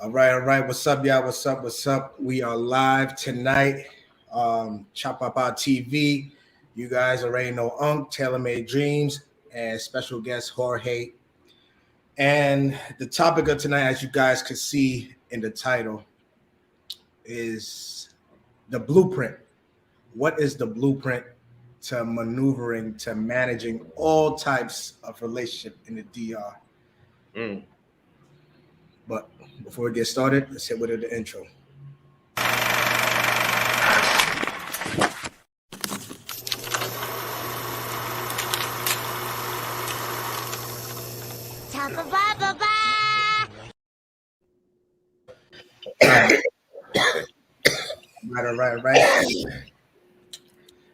All right. What's up, y'all? What's up? We are live tonight. Chop Up Our TV. You guys already know Taylormade Dreams, and special guest Jorge. And the topic of tonight, as you guys could see in the title, is the blueprint. What is the blueprint to maneuvering, to managing all types of relationship in the DR? But before we get started, let's hit with the intro. Right.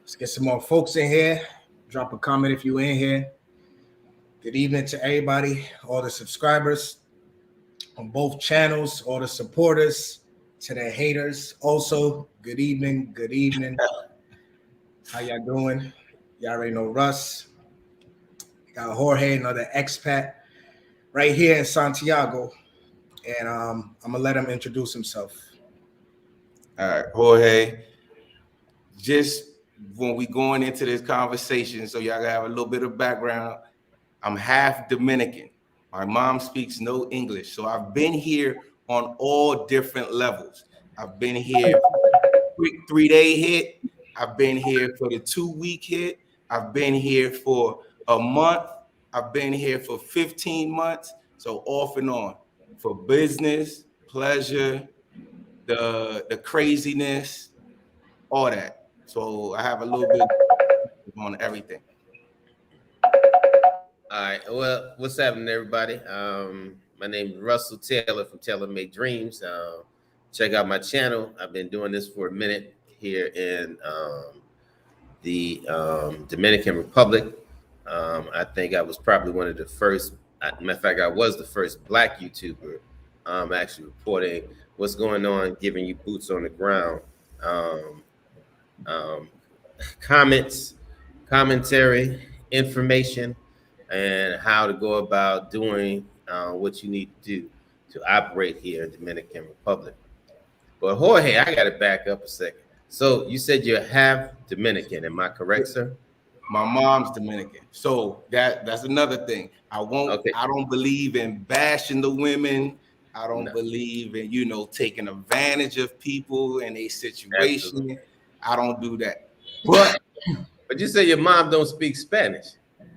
Let's get some more folks in here. Drop a comment if you're in here. Good evening to everybody, all the subscribers on both channels, all the supporters, to the haters. Also, good evening. How y'all doing? Y'all already know Russ. Got Jorge, another expat, right here in Santiago. And I'm gonna let him introduce himself. All right, Jorge. Just when we going into this conversation, so y'all gotta have a little bit of background. I'm half Dominican. My mom speaks no English, so I've been here on all different levels. I've been here quick 3-day hit. I've been here for the 2-week hit. I've been here for a month. I've been here for 15 months. So off and on for business, pleasure, the craziness, all that. So I have a little bit on everything. All right. Well, what's happening, everybody? My name is Russell Taylor from Taylormade Dreams. Check out my channel. I've been doing this for a minute here in the Dominican Republic. I think I was probably one of the first. Matter of fact, I was the first Black YouTuber actually reporting what's going on, giving you boots on the ground, comments, commentary, information, and how to go about doing what you need to do to operate here in Dominican Republic. But Jorge, I got to back up a second. So you said you're half Dominican, am I correct, sir? My mom's Dominican, so that's another thing. I don't believe in bashing the women. I don't believe in taking advantage of people and a situation. Absolutely. I don't do that. But you say your mom don't speak Spanish.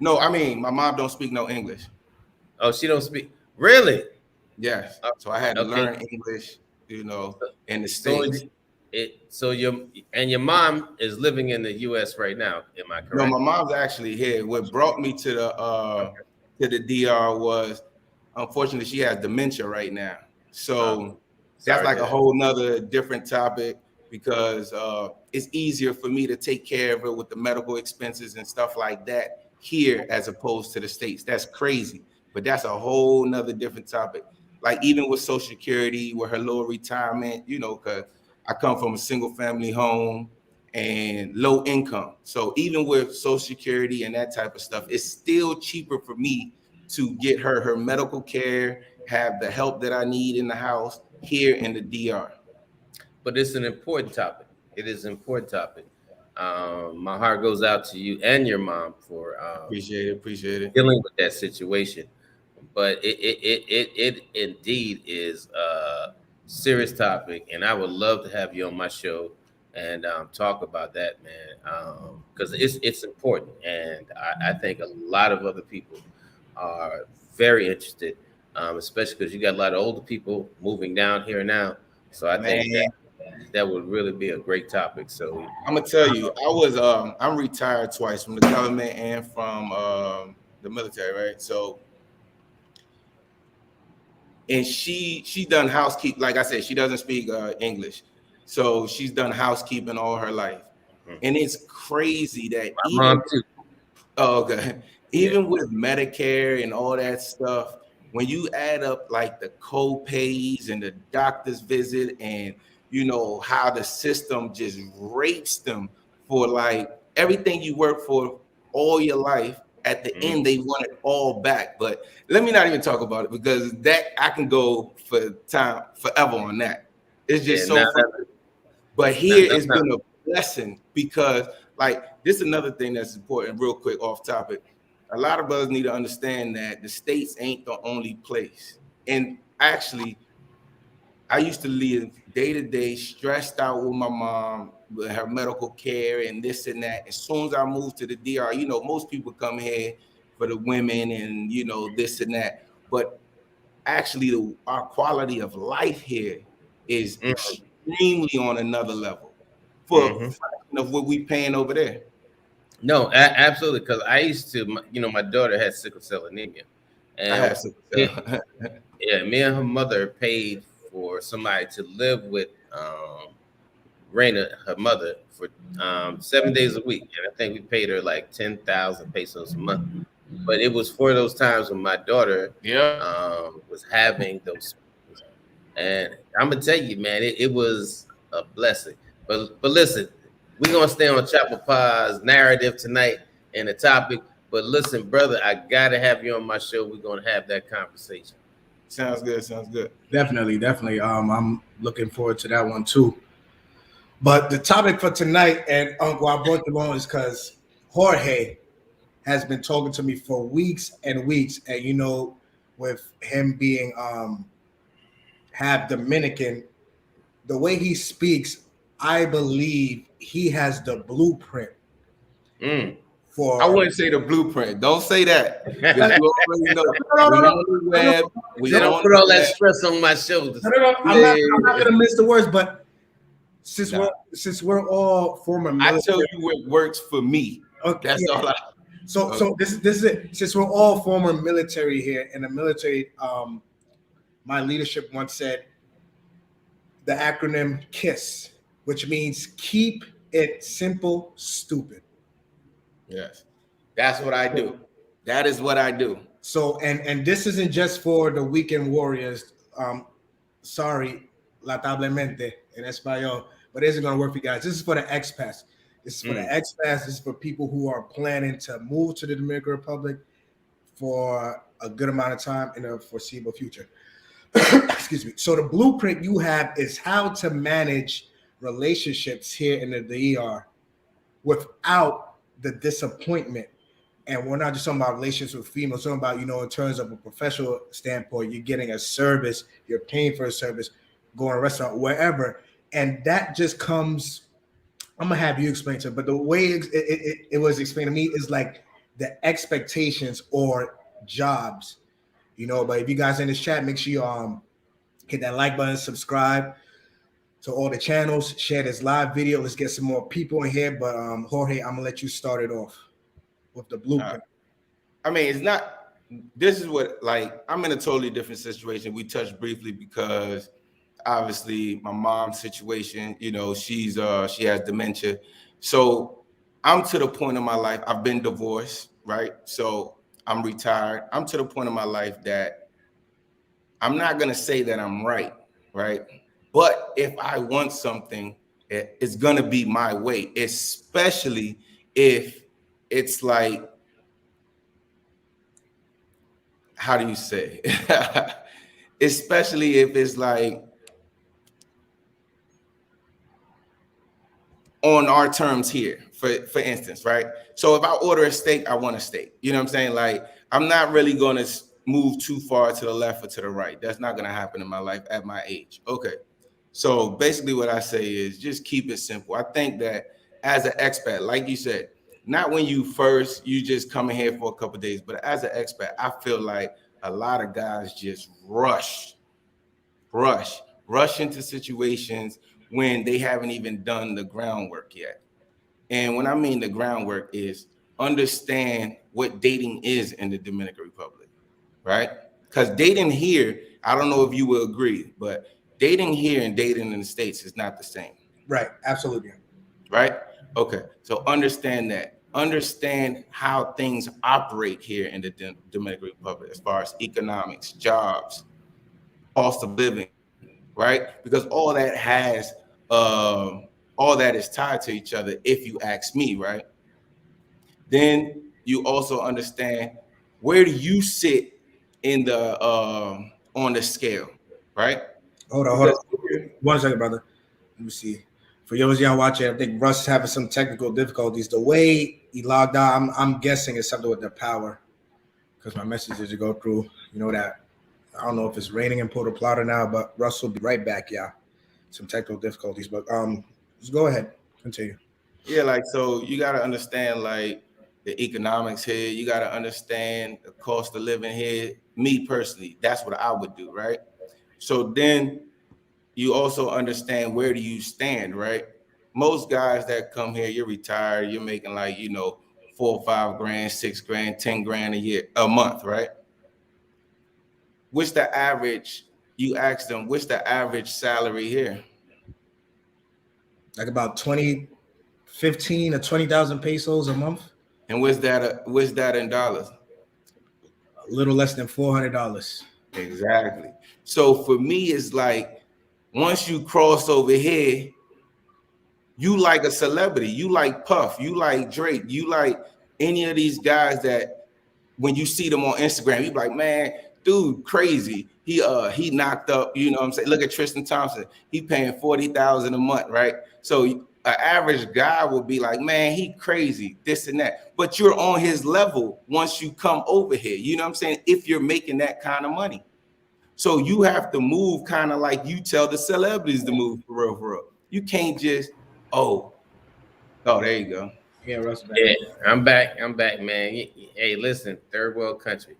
No, I mean my mom don't speak no English. Oh, she don't speak. Really? Yes. So I had to learn English, in the States. So your mom is living in the U.S. right now. Am I correct? No, my mom's actually here. What brought me to the DR was, unfortunately, she has dementia right now. So that's like a whole nother different topic, because it's easier for me to take care of her with the medical expenses and stuff like that here as opposed to the States. That's crazy, but that's a whole nother different topic. Like even with Social Security, with her lower retirement, because I come from a single family home and low income. So even with Social Security and that type of stuff, it's still cheaper for me to get her medical care, have the help that I need in the house here in the DR. But it's an important topic. It is an important topic. My heart goes out to you and your mom for appreciate it dealing with that situation. But it indeed is a serious topic, and I would love to have you on my show and talk about that, man, because it's important, and I think a lot of other people are very interested, especially because you got a lot of older people moving down here now. So I think that would really be a great topic. So I'm gonna tell you, I'm retired twice from the government and from the military, right? So, and she done housekeeping. Like I said, she doesn't speak English, so she's done housekeeping all her life, and it's crazy that mom too. Oh, okay. Even with Medicare and all that stuff, when you add up like the co-pays and the doctor's visit and how the system just rapes them for like everything you work for all your life at the end they want it all back. But let me not even talk about it, because that I can go for time forever on that. It's just so funny. But here it's been a blessing, because like this is another thing that's important, real quick off topic. A lot of brothers need to understand that the States ain't the only place. And actually, I used to live day to day, stressed out with my mom, with her medical care and this and that. As soon as I moved to the DR, you know, most people come here for the women and, you know, this and that. But actually, our quality of life here is extremely on another level for a fraction of what we paying over there. No, absolutely. Because I used to, you know, my daughter had sickle cell anemia, and I had sickle cell. Yeah, me and her mother paid for somebody to live with Raina, her mother, for 7 days a week, and I think we paid her like 10,000 pesos a month. But it was for those times when my daughter was having those, and I'm gonna tell you, man, it was a blessing. But listen, we're gonna stay on Chopper Pa's narrative tonight and the topic. But listen, brother, I gotta have you on my show. We're gonna have that conversation. Sounds good. Sounds good. Definitely. I'm looking forward to that one too. But the topic for tonight, and Uncle, I brought them on is because Jorge has been talking to me for weeks and weeks, and you know, with him being half Dominican, the way he speaks, I believe he has the blueprint for. I wouldn't say the blueprint. Don't say that. You already know. We don't put all that stress on my shoulders. I'm not gonna miss the words, but since we're all former military, I tell you what works for me. Okay, that's all I. So this is it. Since we're all former military here, in the military, my leadership once said the acronym KISS, which means keep it simple, stupid. Yes, that's what I do. That is what I do. So, and this isn't just for the weekend warriors. Sorry, lamentablemente en español, but it isn't going to work for you guys. This is for the expats. This is for the expats. This is for people who are planning to move to the Dominican Republic for a good amount of time in the foreseeable future. Excuse me. So the blueprint you have is how to manage relationships here in the DR without the disappointment. And we're not just talking about relationships with females, we're talking about, you know, in terms of a professional standpoint, you're getting a service, you're paying for a service, going to a restaurant, wherever. And that just comes, I'm going to have you explain to it, but the way it was explained to me is like the expectations or jobs, you know. But if you guys in this chat, make sure you hit that like button, subscribe to all the channels, share this live video. Let's get some more people in here. But Jorge, I'm going to let you start it off with the blueprint. I mean, it's not, this is what, like, I'm in a totally different situation. We touched briefly because obviously my mom's situation, you know, she has dementia. So I'm to the point in my life, I've been divorced, right? So I'm retired. I'm to the point in my life that I'm not going to say that I'm right? But if I want something, it's going to be my way, especially if it's like, how do you say? Especially if it's like on our terms here, for instance, right? So if I order a steak, I want a steak. You know what I'm saying? Like, I'm not really going to move too far to the left or to the right. That's not going to happen in my life at my age. Okay. So basically what I say is just keep it simple. I think that as an expat, like you said, not when you just come in here for a couple of days, but as an expat, I feel like a lot of guys just rush into situations when they haven't even done the groundwork yet. And when I mean the groundwork is understand what dating is in the Dominican Republic, right? Because dating here, I don't know if you will agree, but dating here and dating in the States is not the same. Right, absolutely. Right? Okay, so understand that. Understand how things operate here in the Dominican Republic as far as economics, jobs, cost of living, right? Because all that is tied to each other, if you ask me, right? Then you also understand where do you sit in the on the scale, right? Hold on. Because 1 second, brother. Let me see. For those y'all watching, I think Russ is having some technical difficulties. The way he logged out, I'm guessing it's something with the power, because my messages go through. You know that. I don't know if it's raining in Puerto Plata now, but Russ will be right back. Yeah, some technical difficulties, but just go ahead, continue. yeah, like, so you got to understand like the economics here. You got to understand the cost of living here. Me personally, that's what I would do, right? So then you also understand where do you stand, right? Most guys that come here, you're retired, you're making like, 4 or 5 grand, 6 grand, 10 grand a month, right? What's the average? You ask them, what's the average salary here? Like about 15 or 20,000 pesos a month. And what's that in dollars? A little less than $400. Exactly. So for me, it's like once you cross over here, you like a celebrity, you like Puff, you like Drake, you like any of these guys that when you see them on Instagram, you be like, man, dude, crazy. He knocked up, you know what I'm saying? Look at Tristan Thompson. He paying $40,000 a month, right? So an average guy will be like, man, he crazy, this and that. But you're on his level once you come over here. You know what I'm saying? If you're making that kind of money. So you have to move kind of like you tell the celebrities to move for real, for real. You can't just, oh, there you go. Yeah, Russ back. Yeah, I'm back, man. Hey, listen, third world country.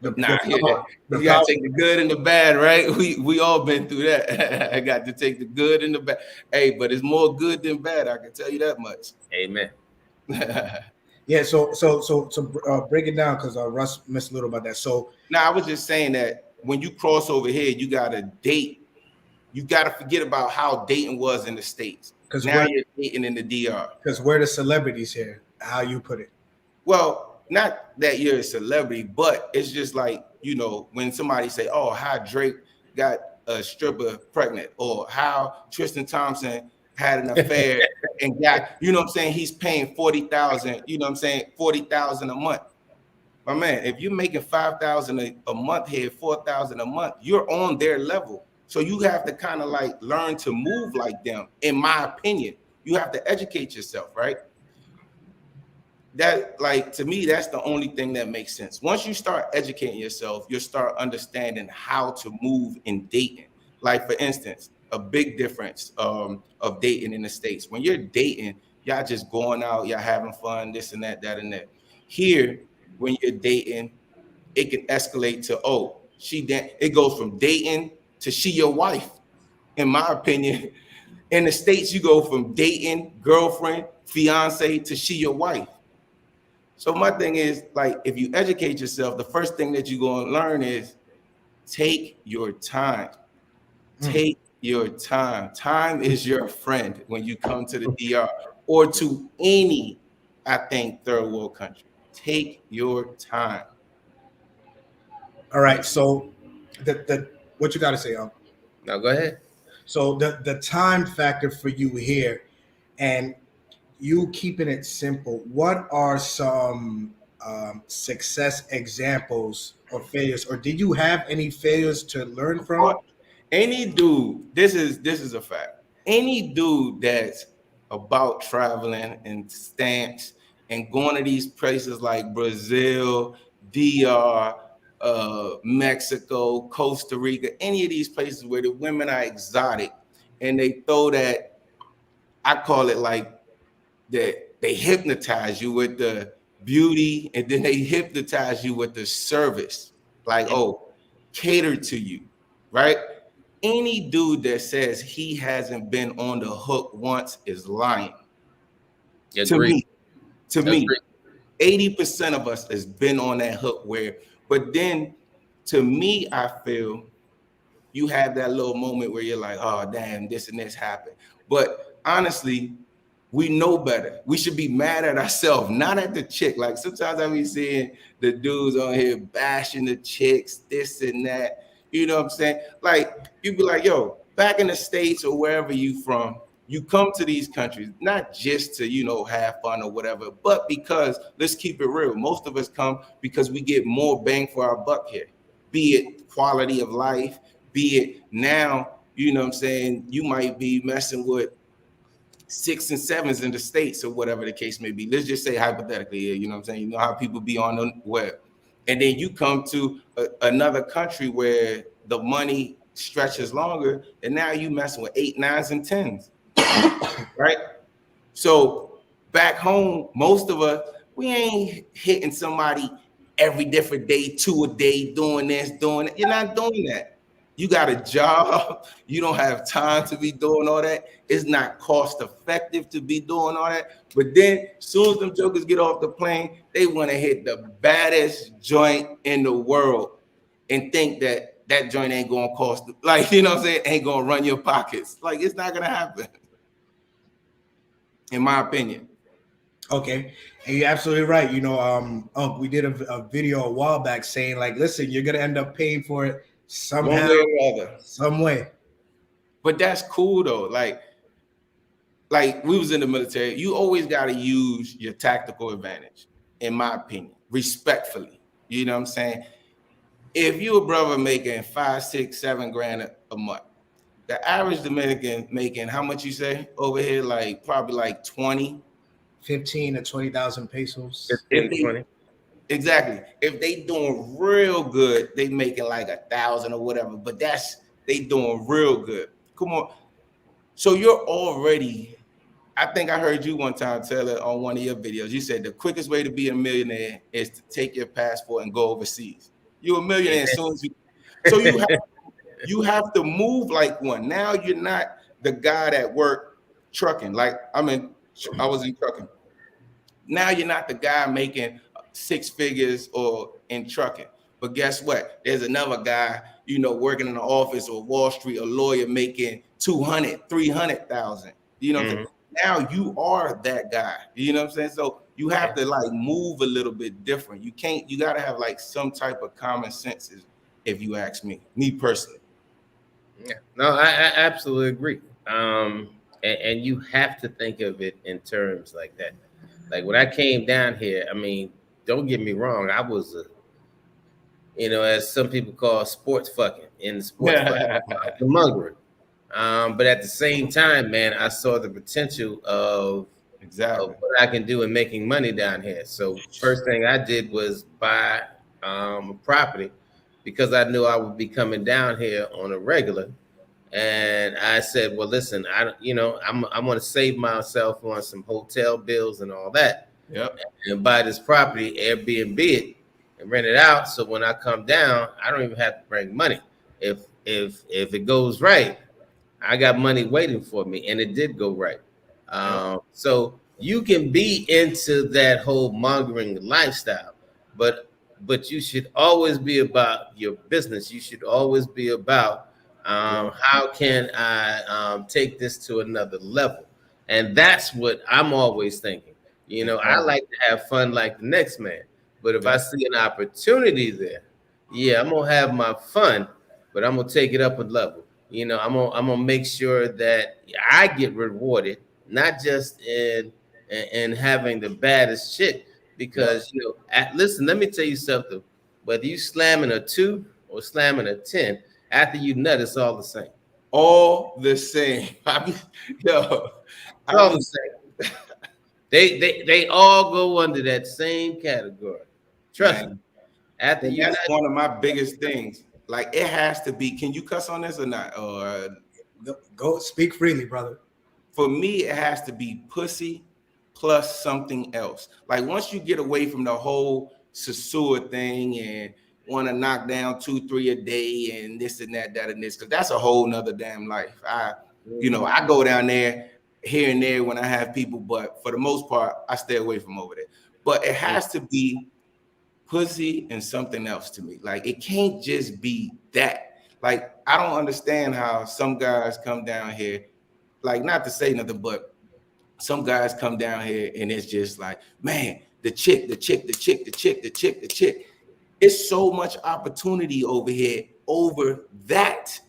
You gotta take the good and the bad, right? We all been through that. I got to take the good and the bad. Hey, but it's more good than bad. I can tell you that much. Amen. Yeah. So break it down, because Russ missed a little about that. So now I was just saying that when you cross over here, you gotta date. You gotta forget about how dating was in the States. Because now you're dating in the DR. Because we're the celebrities here. How you put it? Well, not that you're a celebrity, but it's just like, when somebody say, oh, how Drake got a stripper pregnant, or how Tristan Thompson had an affair and got, you know what I'm saying, he's paying $40,000, you know what I'm saying, $40,000 a month. My man, if you're making $5,000 a month here, $4,000 a month, you're on their level. So you have to kind of like learn to move like them, in my opinion. You have to educate yourself, right? That, like, to me, that's the only thing that makes sense. Once you start educating yourself, you'll start understanding how to move in dating. Like, for instance, a big difference of dating in the States. When you're dating, y'all just going out, y'all having fun, this and that, that and that. Here, when you're dating, it can escalate to, it goes from dating to she your wife. In my opinion, in the States, you go from dating, girlfriend, fiance to she your wife. So my thing is, like, if you educate yourself, the first thing that you're going to learn is take your time. Take your time. Time is your friend when you come to the DR or to any, I think, third world country. Take your time. All right. So the what you got to say, Now go ahead. So the time factor for you here, and you keeping it simple, what are some success examples or failures, or did you have any failures to learn from? Any dude, this is a fact. Any dude that's about traveling and stamps and going to these places like Brazil, DR, Mexico, Costa Rica, any of these places where the women are exotic, and they throw that, I call it like that, they hypnotize you with the beauty, and then they hypnotize you with the service, like, cater to you, right? Any dude that says he hasn't been on the hook once is lying. To me, 80% of us has been on that hook but then to me, I feel you have that little moment where you're like, oh, damn, this and this happened. But honestly, we know better. We should be mad at ourselves, not at the chick. Like, sometimes I be seeing the dudes on here bashing the chicks, this and that. You know what I'm saying? Like, you be like, yo, back in the States or wherever you from, you come to these countries not just to, you know, have fun or whatever, but because, let's keep it real, most of us come because we get more bang for our buck here, be it quality of life, be it now, you know what I'm saying, you might be messing with 6 and 7s in the States or whatever the case may be. Let's just say hypothetically, you know what I'm saying? You know how people be on the web. And then you come to another country where the money stretches longer, and now you messing with 8, 9s, and 10s, right? So back home, most of us, we ain't hitting somebody every different day, 2 a day, doing this, doing it. You're not doing that. You got a job. You don't have time to be doing all that. It's not cost effective to be doing all that. But then as soon as them jokers get off the plane, they want to hit the baddest joint in the world and think that that joint ain't going to cost, like, you know what I'm saying, ain't going to run your pockets. Like, it's not going to happen, in my opinion. Okay, and you're absolutely right. You know, we did a video a while back saying, like, listen, you're gonna end up paying for it somehow, one way or other, some way. But that's cool though. Like we was in the military. You always got to use your tactical advantage, in my opinion, respectfully. You know what I'm saying? If you a brother making 5, 6, 7 grand a month, the average Dominican making how much you say over here? Like probably like 15 to 20,000 pesos. 15 to 20. Exactly. If they doing real good, they making like 1,000 or whatever. But they doing real good. Come on. So you're already, I think I heard you one time, Taylor, on one of your videos. You said the quickest way to be a millionaire is to take your passport and go overseas. You're a millionaire as soon as you. So you have to move like one. Now you're not the guy that worked trucking. Like I was in trucking. Now you're not the guy making 6 figures or in trucking. But guess what? There's another guy, you know, working in the office or Wall Street, a lawyer making 200, 300,000. You know what I'm saying? Now you are that guy. You know what I'm saying? So you have to like move a little bit different. You got to have like some type of common sense, if you ask me personally. Yeah, no, I absolutely agree. And you have to think of it in terms like that. Like when I came down here, I mean, don't get me wrong, I was as some people call sports fucking in the sports fucking, mongering. But at the same time, man, I saw the potential of what I can do in making money down here. So first thing I did was buy a property because I knew I would be coming down here on a regular. And I said, well, listen, I'm going to save myself on some hotel bills and all that. Yep. And buy this property, Airbnb it, and rent it out. So when I come down, I don't even have to bring money. If it goes right, I got money waiting for me, and it did go right. So you can be into that whole mongering lifestyle, but you should always be about your business. You should always be about how can I take this to another level? And that's what I'm always thinking. You know, I like to have fun like the next man. But if I see an opportunity there, I'm going to have my fun, but I'm going to take it up a level. You know, I'm gonna make sure that I get rewarded, not just in having the baddest chick, because listen, let me tell you something. Whether you slamming a 2 or slamming a 10, after you nut, it's all the same. All the same. All the same. They all go under that same category. Trust me. After you that's one of my biggest things. Like it has to be. Can you cuss on this or not? Or go speak freely, brother. For me, it has to be pussy plus something else. Like once you get away from the whole Sasua thing and want to knock down 2, 3 a day and this and that and this, because that's a whole nother damn life. I go down there here and there when I have people, but for the most part, I stay away from over there. But it has to be pussy and something else to me. Like it can't just be that. Like I don't understand how some guys come down here, like not to say nothing, but some guys come down here and it's just like, man, the chick. It's so much opportunity over here over that.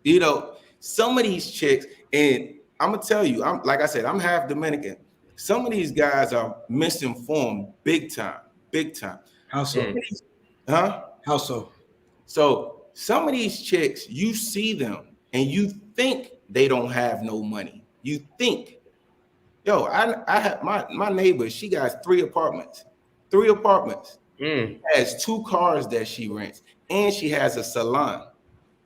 You know, some of these chicks, and I'm gonna tell you, I'm like I said, I'm half Dominican. Some of these guys are misinformed big time, big time. How so? Huh? How so? So some of these chicks, you see them and you think they don't have no money. You think, yo, I have my neighbor, she got 3 apartments. 3 apartments. Has 2 cars that she rents, and she has a salon,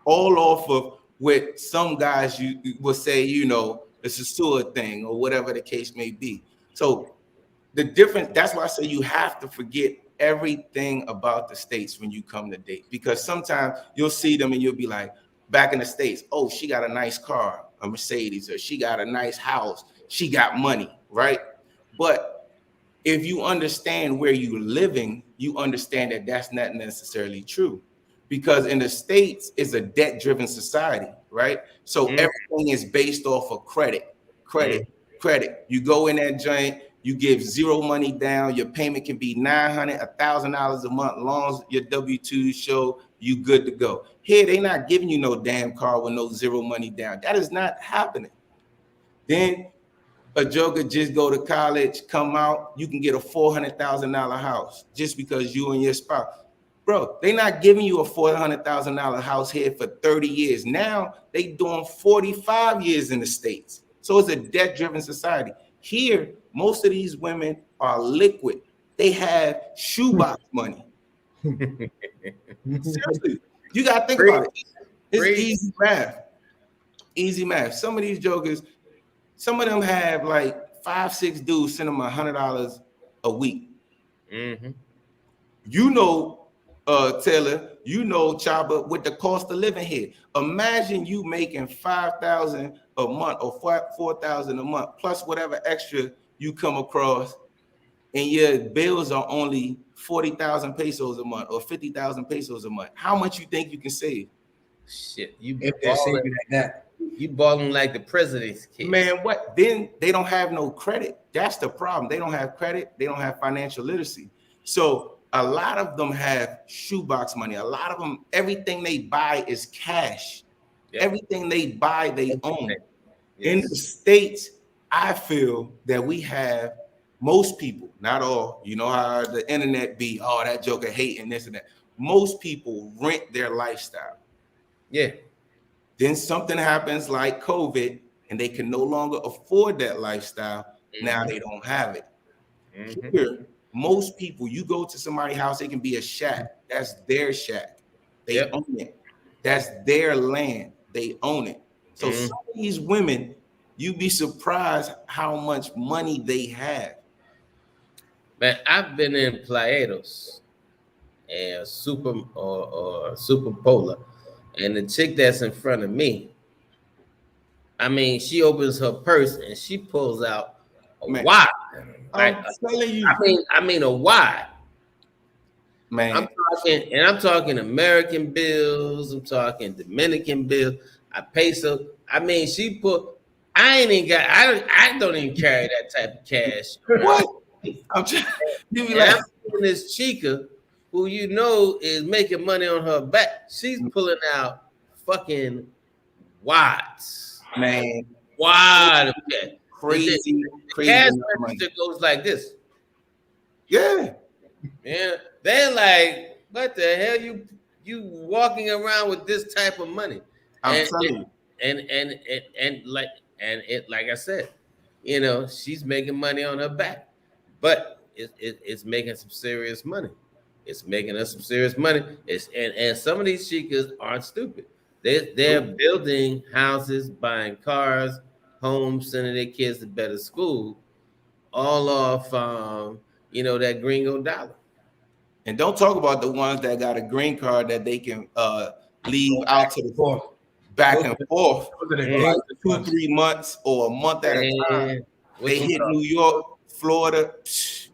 all off of what some guys you will say, you know, it's a sewer thing or whatever the case may be. So the difference, that's why I say you have to forget everything about the States when you come to date, because sometimes you'll see them and you'll be like, back in the States, oh, she got a nice car, a Mercedes, or she got a nice house, she got money, right? But if you understand where you're living, you understand that that's not necessarily true, because in the States it's a debt-driven society, right? So everything is based off of credit. You go in that joint, you give 0 money down, your payment can be $900, $1,000 a month, long as your W-2 show you good to go. Here, they not giving you no damn car with no 0 money down. That is not happening. Then a joker just go to college, come out, you can get a $400,000 house just because you and your spouse. Bro, they not giving you a $400,000 house here for 30 years. Now they doing 45 years in the States. So it's a debt-driven society. Here, most of these women are liquid. They have shoebox money. Seriously, you got to think about it. It's easy math. Easy math. Some of these jokers, some of them have like 5-6 dudes send them $100 a week. You know, Taylor, you know, Chaba, with the cost of living here. Imagine you making $5,000 a month or $4,000 a month plus whatever extra you come across, and your bills are only 40,000 pesos a month or 50,000 pesos a month. How much you think you can save? Shit, you If they're saving like that. You balling like the president's kid. Man, what? Then they don't have no credit. That's the problem. They don't have credit. They don't have financial literacy. So a lot of them have shoebox money. A lot of them, everything they buy is cash. Yep. Everything they buy, they own. Yes. In the States, I feel that we have, most people, not all, you know how the internet be, oh, that joker hating this and that. Most people rent their lifestyle. Yeah. Then something happens like COVID and they can no longer afford that lifestyle. Now they don't have it. Here, most people, you go to somebody's house, it can be a shack. That's their shack. They own it. That's their land. They own it. So some of these women, you'd be surprised how much money they have. Man, I've been in Playados and Super Polar, and the chick that's in front of me, I mean, she opens her purse and she pulls out a wad. Like, I'm telling you. I mean a wad. Man, I'm talking American bills. I'm talking Dominican bills. Peso. I mean, she put. I don't even carry that type of cash. What? I'm just. You be like, I'm this chica who you know is making money on her back. She's pulling out fucking wads. Man, wad of cash. Crazy. Cash register goes like this. Yeah. Yeah. They're like, what the hell? You walking around with this type of money? I'm telling you. And like I said, you know, she's making money on her back, but it's making some serious money. It's making us some serious money. And some of these chicas aren't stupid. They're building houses, buying cars, homes, sending their kids to better school, all off you know, that gringo dollar. And don't talk about the ones that got a green card that they can leave out to the back and forth for like 2-3 months or a month at a time. They hit New York, Florida,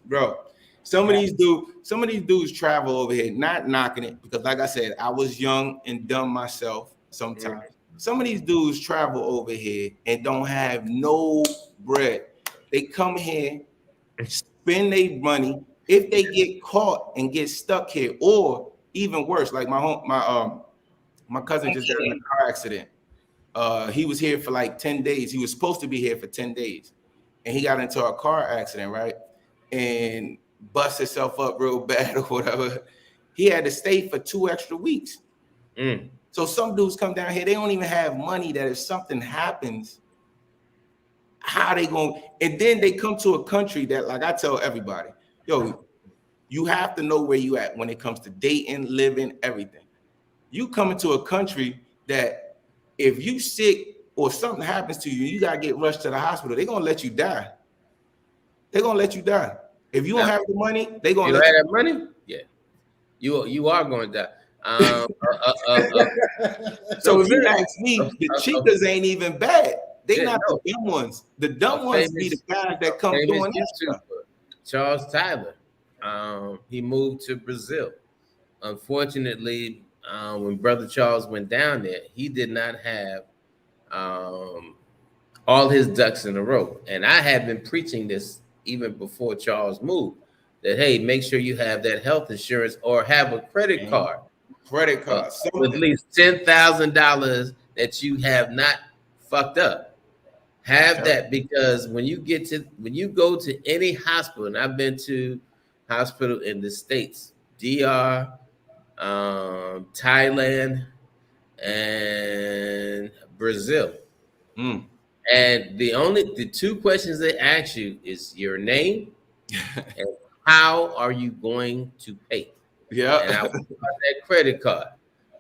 bro. Some of these dudes travel over here, not knocking it, because like I said, I was young and dumb myself sometimes. Some of these dudes travel over here and don't have no bread. They come here, spend their money. If they get caught and get stuck here, or even worse, like my cousin just got in a car accident. He was here for like 10 days. He was supposed to be here for 10 days. And he got into a car accident, right? And bust himself up real bad or whatever. He had to stay for 2 extra weeks. So some dudes come down here, they don't even have money that if something happens, how they going? And then they come to a country that, like I tell everybody, yo, you have to know where you at when it comes to dating, living, everything. You come into a country that if you sick or something happens to you, you got to get rushed to the hospital. They're going to let you die. They're going to let you die. If you don't have the money, they're going to let you die. Money? Yeah. You are going to die. So if you ask me, the cheaters ain't even bad. They not the dumb ones. The dumb ones be the guys that come doing that stuff. Charles Tyler, he moved to Brazil. Unfortunately, when Brother Charles went down there, he did not have all his ducks in a row. And I had been preaching this even before Charles moved, that, hey, make sure you have that health insurance or have a credit card. Credit card. With at least $10,000 that you have not fucked up. Have that, because when you go to any hospital, and I've been to hospital in the States, DR, Thailand, and Brazil. And the 2 questions they ask you is your name and how are you going to pay? Yeah. And I want that credit card.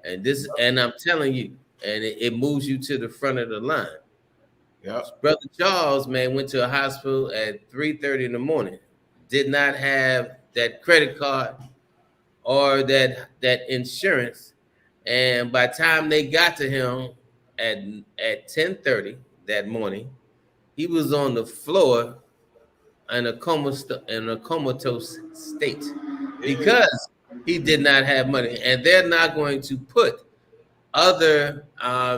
And I'm telling you, and it moves you to the front of the line. Yeah. Brother Charles, man, went to a hospital at 3:30 in the morning, did not have that credit card or that insurance. And by the time they got to him at 10:30 that morning, he was on the floor in a comatose state because he did not have money. And they're not going to put other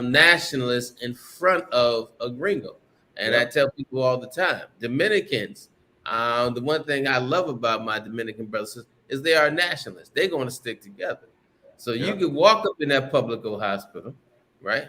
nationalists in front of a gringo. And I tell people all the time, Dominicans, the one thing I love about my Dominican brothers is they are nationalists. They're going to stick together. So you could walk up in that public hospital, right?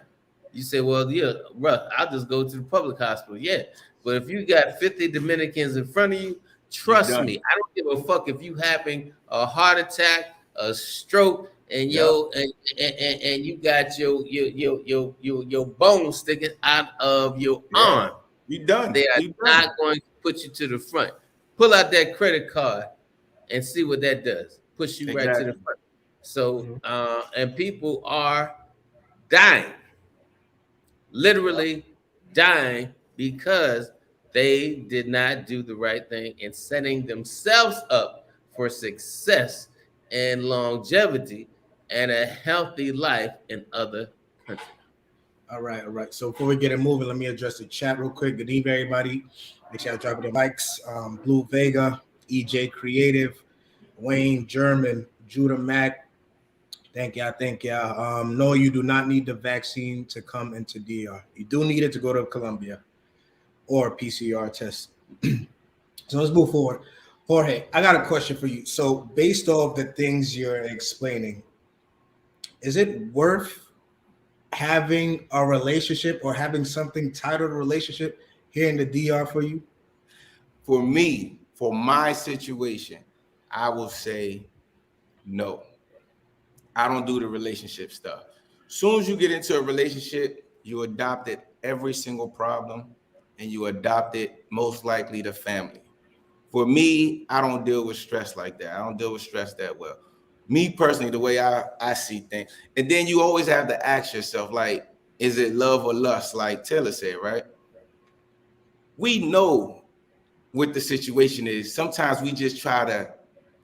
You say, well, yeah, bro, I'll just go to the public hospital. Yeah. But if you got 50 Dominicans in front of you, trust me, I don't give a fuck if you having a heart attack, a stroke, and and you got your bone sticking out of your arm. You done. They are not going to put you to the front. Pull out that credit card and see what that does. Push you right to the front. So and people are dying, literally dying, because they did not do the right thing in setting themselves up for success and longevity and a healthy life in other countries. All right. So before we get it moving, let me address the chat real quick. Good evening, everybody. Make sure y'all drop the mics. Blue Vega, EJ Creative, Wayne German, Judah Mack. Thank y'all. No, you do not need the vaccine to come into DR. You do need it to go to Colombia or PCR test. So let's move forward. Jorge, I got a question for you. So based off the things you're explaining, is it worth having a relationship or having something titled a relationship here in the DR for you? For me, for my situation, I will say no. I don't do the relationship stuff. As soon as you get into a relationship, you adopted every single problem and you adopted most likely the family. For me, I don't deal with stress like that. I don't deal with stress that well. Me personally, the way I see things. And then you always have to ask yourself, like, is it love or lust? Like Taylor said, right? We know what the situation is. Sometimes we just try to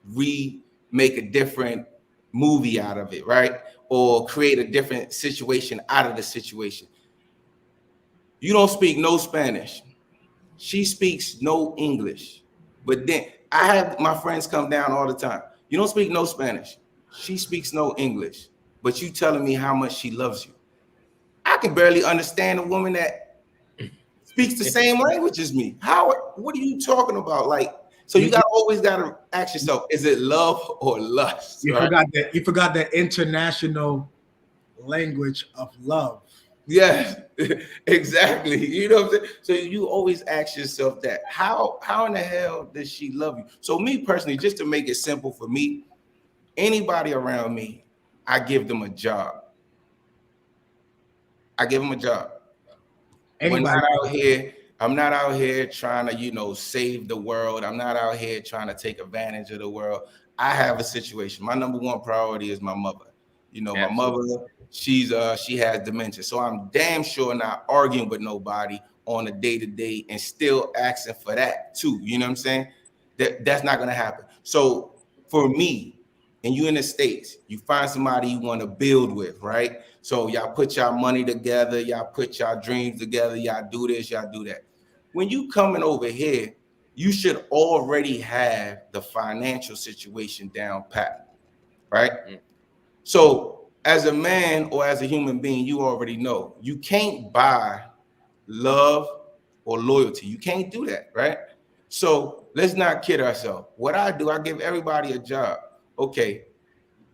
remake a different movie out of it, right? Or create a different situation out of the situation. You don't speak no Spanish. She speaks no English. But then I have my friends come down all the time. You don't speak no Spanish. She speaks no English. But you telling me how much she loves you. I can barely understand a woman that speaks the same language as me. What are you talking about? Like, so you always gotta ask yourself, is it love or lust? You forgot that international language of love. Yeah, exactly. You know what I'm saying? So you always ask yourself that. How in the hell does she love you? So me personally, just to make it simple for me, anybody around me, I give them a job. I give them a job. We're Anybody. not out here. I'm not out here trying to, save the world. I'm not out here trying to take advantage of the world. I have a situation. My number one priority is my mother. My mother, she has dementia. So I'm damn sure not arguing with nobody on a day-to-day and still asking for that too. You know what I'm saying? That's not gonna happen. So for me, and you in the States, you find somebody you want to build with, right? So y'all put y'all money together, y'all put y'all dreams together, y'all do this, y'all do that. When you coming over here, you should already have the financial situation down pat, right? So as a man or as a human being, you already know you can't buy love or loyalty. You can't do that, right? So let's not kid ourselves. What I do, I give everybody a job. Okay,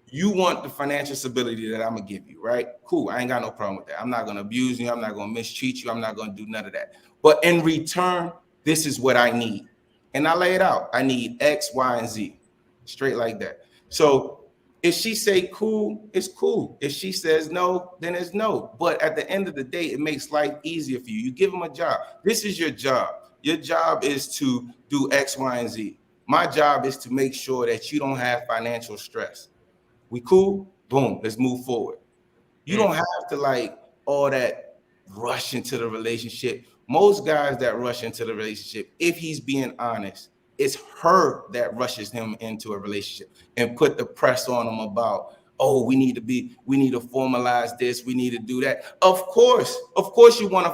you want the financial stability that I'm gonna give you, right? Cool. I ain't got no problem with that. I'm not gonna abuse you. I'm not gonna mistreat you. I'm not gonna do none of that. But in return, this is what I need. And I lay it out. I need X, Y, and Z. Straight like that. So if she say cool, it's cool. If she says no, then it's no. But at the end of the day, it makes life easier for you. You give them a job. This is your job. Your job is to do X, Y, and Z. My job is to make sure that you don't have financial stress. We cool? Boom, let's move forward. You don't have to like all that rush into the relationship. Most guys that rush into the relationship, if he's being honest, it's her that rushes him into a relationship and put the press on him about, oh, we need to formalize this, we need to do that. Of course you want to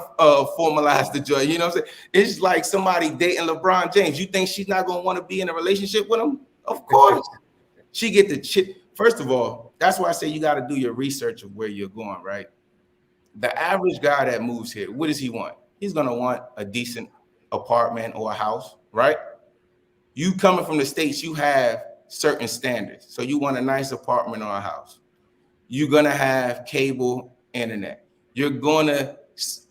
formalize the joy. You know what I'm saying? It's like somebody dating LeBron James. You think she's not gonna want to be in a relationship with him? Of course. She get the chip. First of all, that's why I say you got to do your research of where you're going, right? The average guy that moves here, what does he want? He's going to want a decent apartment or a house, right? You coming from the States, you have certain standards. So you want a nice apartment or a house. You're going to have cable internet. You're going to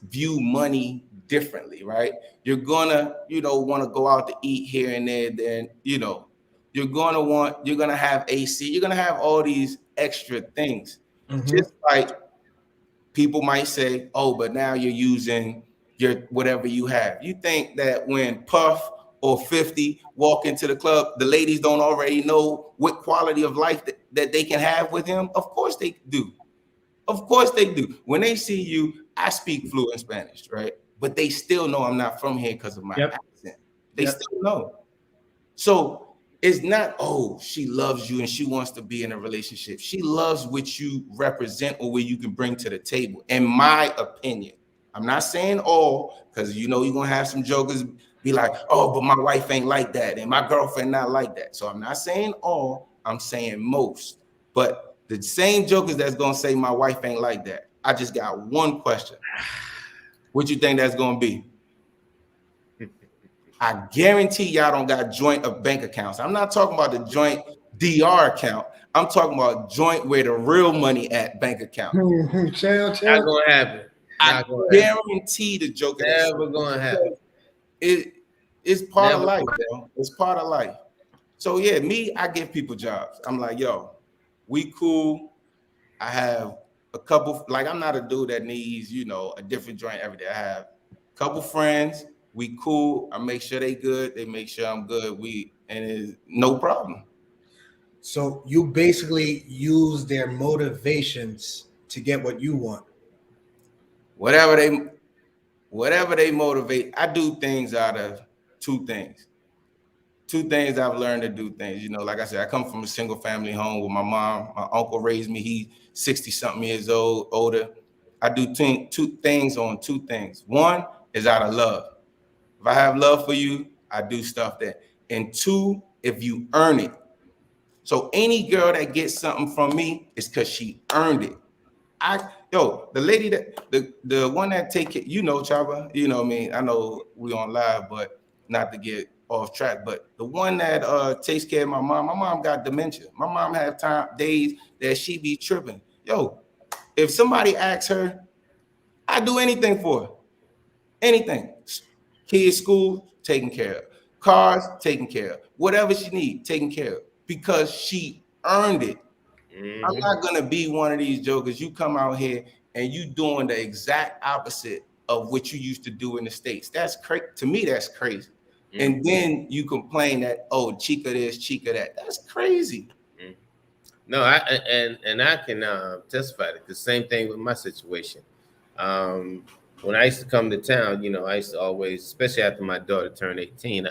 view money differently, right? You're going to, want to go out to eat here and there, then, you're gonna have AC, you're gonna have all these extra things. Just like people might say, oh, but now you're using your whatever you have. You think that when Puff or 50 walk into the club, the ladies don't already know what quality of life that they can have with him? Of course they do. Of course they do. When they see you, I speak fluent Spanish, right? But they still know I'm not from here because of my accent. They still know. So it's not, oh, she loves you and she wants to be in a relationship. She loves what you represent or what you can bring to the table, in my opinion. I'm not saying all, because you're going to have some jokers be like, oh, but my wife ain't like that and my girlfriend not like that. So I'm not saying all, I'm saying most. But the same jokers that's going to say my wife ain't like that, I just got one question. What you think that's going to be? I guarantee y'all don't got joint of bank accounts. I'm not talking about the joint DR account. I'm talking about joint where the real money at bank account. Not gonna happen. I guarantee the joke. Never gonna happen. It's part of life, bro. It's part of life. So yeah, I give people jobs. I'm like, yo, we cool. I have a couple, like I'm not a dude that needs, a different joint every day. I have a couple friends. We cool. I make sure they good. They make sure I'm good. And it's no problem. So you basically use their motivations to get what you want. Whatever they motivate. I do things out of two things. Two things I've learned to do things. Like I said, I come from a single family home with my mom. My uncle raised me. He's 60-something years older. I do two things on two things. One is out of love. If I have love for you, I do stuff that. And two, if you earn it. So any girl that gets something from me is because she earned it. The lady that the one that take it, Chaba, what I mean? I know we on live, but not to get off track. But the one that takes care of my mom got dementia. My mom have days that she be tripping. If somebody asks her, I do anything for her. Anything. Kids' school, taken care of. Cars, taken care of. Whatever she needs, taken care of. Because she earned it. I'm not gonna be one of these jokers. You come out here and you doing the exact opposite of what you used to do in the States. That's crazy. To me, that's crazy. And then you complain that, oh, chica this, chica that. That's crazy. No, I can testify to the same thing with my situation. When I used to come to town, you know, I used to always, especially after my daughter turned 18,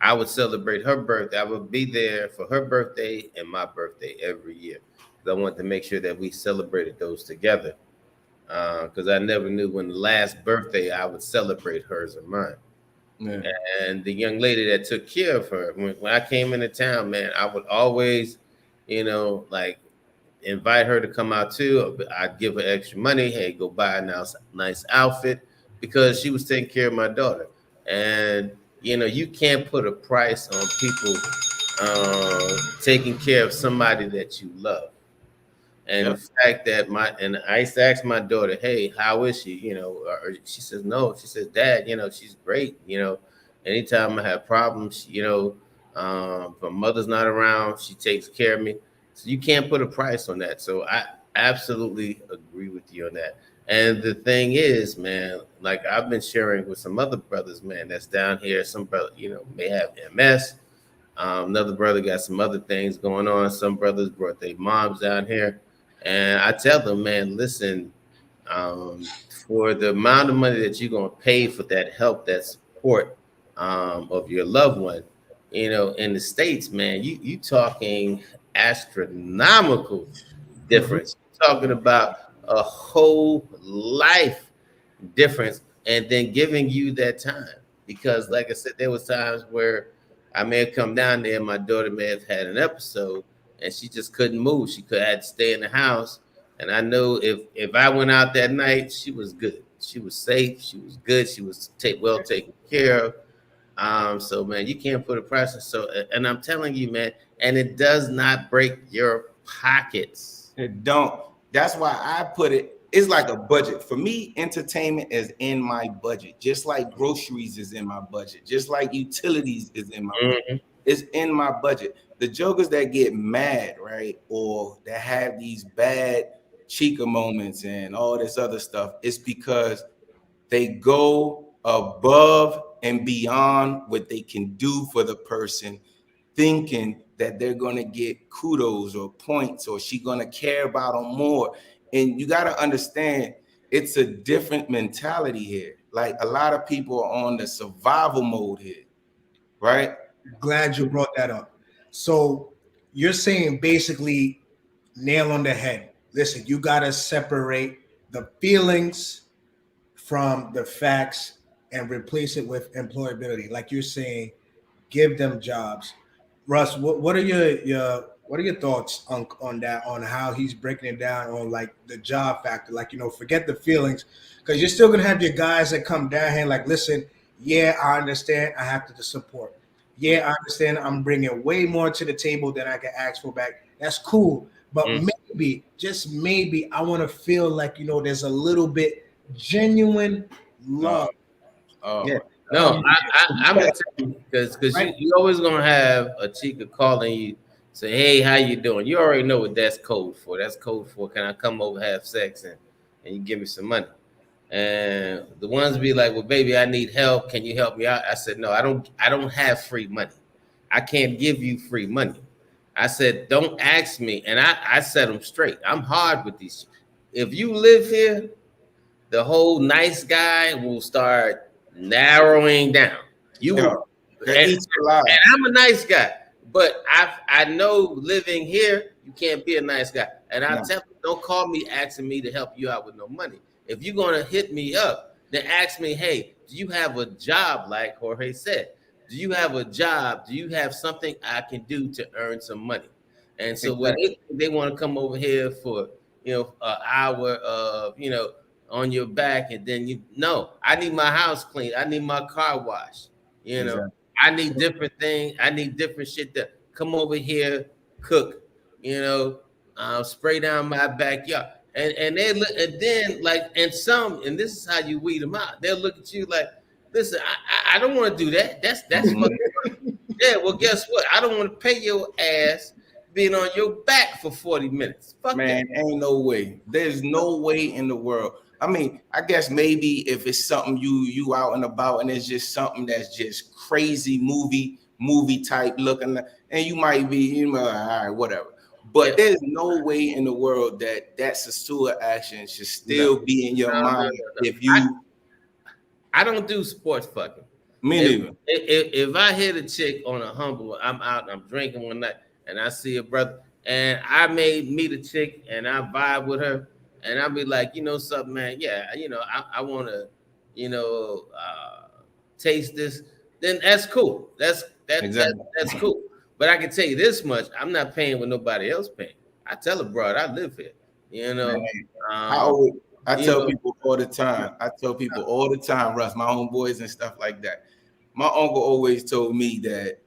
I would celebrate her birthday. I would be there for her birthday and my birthday every year. I wanted to make sure that we celebrated those together. Because I never knew when the last birthday I would celebrate hers or mine. Yeah. And the young lady that took care of her, when I came into town, man, I would always, you know, like invite her to come out too. I'd give her extra money. Hey, go buy a nice outfit, because she was taking care of my daughter. And, you know, you can't put a price on people taking care of somebody that you love. And the fact that I used to ask my daughter, hey, how is she? You know, or she says, no. She says, Dad, you know, she's great. You know, anytime I have problems, you know, if my mother's not around, she takes care of me. So you can't put a price on that. So I absolutely agree with you on that. And the thing is, man, like I've been sharing with some other brothers, man, that's down here. Some brother, you know, may have MS. Another brother got some other things going on. Some brothers brought their moms down here. And I tell them, man, listen, for the amount of money that you're going to pay for that help, that support of your loved one, you know, in the States, man, you talking astronomical difference. You're talking about a whole life difference, and then giving you that time. Because like I said, there was times where I may have come down there, my daughter may have had an episode, and she just couldn't move. She had to stay in the house. And I know if I went out that night, she was good. She was safe. She was good. She was well taken care of. So, man, you can't put a price on. So, and I'm telling you, man, and it does not break your pockets. It don't. That's why I put it. It's like a budget. For me, entertainment is in my budget. Just like groceries is in my budget. Just like utilities is in my budget. It's in my budget. The jokers that get mad, right, or that have these bad chica moments and all this other stuff, it's because they go above and beyond what they can do for the person, thinking that they're going to get kudos or points, or she's going to care about them more. And you got to understand, it's a different mentality here. Like a lot of people are on the survival mode here, right? Glad you brought that up. So you're saying basically nail on the head. Listen, you got to separate the feelings from the facts and replace it with employability. Like you're saying, give them jobs. Russ, what are your thoughts on that, on how he's breaking it down on like the job factor? Like, you know, forget the feelings, because you're still going to have your guys that come down here like, listen, yeah, I understand. I have to support. Yeah, I understand. I'm bringing way more to the table than I can ask for back. That's cool. But maybe, just maybe, I want to feel like, you know, there's a little bit genuine love. Yeah. No, I'm gonna tell you, because you always gonna have a chica calling you, say, hey, how you doing? You already know what that's code for. That's code for, can I come over, have sex, and you give me some money? And the ones be like, well, baby, I need help. Can you help me out? I said, no, I don't have free money. I can't give you free money. I said, don't ask me. And I set them straight. I'm hard with these. If you live here, the whole nice guy will start narrowing down. And I'm a nice guy, but I know living here, you can't be a nice guy. And I tell them, don't call me asking me to help you out with no money. If you're going to hit me up, then ask me, hey, do you have a job, like Jorge said? Do you have a job? Do you have something I can do to earn some money? And so when they want to come over here for, you know, an hour of, you know, on your back, and then I need my house cleaned. I need my car washed. You know, I need different things. I need different shit to come over here, cook, you know, spray down my backyard. and they look, and then like, and this is how you weed them out. They'll look at you like, listen, I don't want to do that. That's fucking yeah. Well, guess what? I don't want to pay your ass being on your back for 40 minutes. Fuck man, that. ain't no way. There's no way in the world. I mean, I guess maybe if it's something you out and about and it's just something that's just crazy movie type looking, and you might be, all right, whatever. But there's no way in the world that Sasua action should still be in your mind if you. I don't do sports fucking. Me neither. If I hit a chick on a humble, I'm out and I'm drinking one night and I see a brother and I may meet a chick and I vibe with her and I'll be like, you know something, man, yeah, I want to, taste this. Then that's cool. That's cool. But I can tell you this much: I'm not paying what nobody else paying. I tell a broad, I live here. I tell people all the time. Russ, my homeboys and stuff like that. My uncle always told me that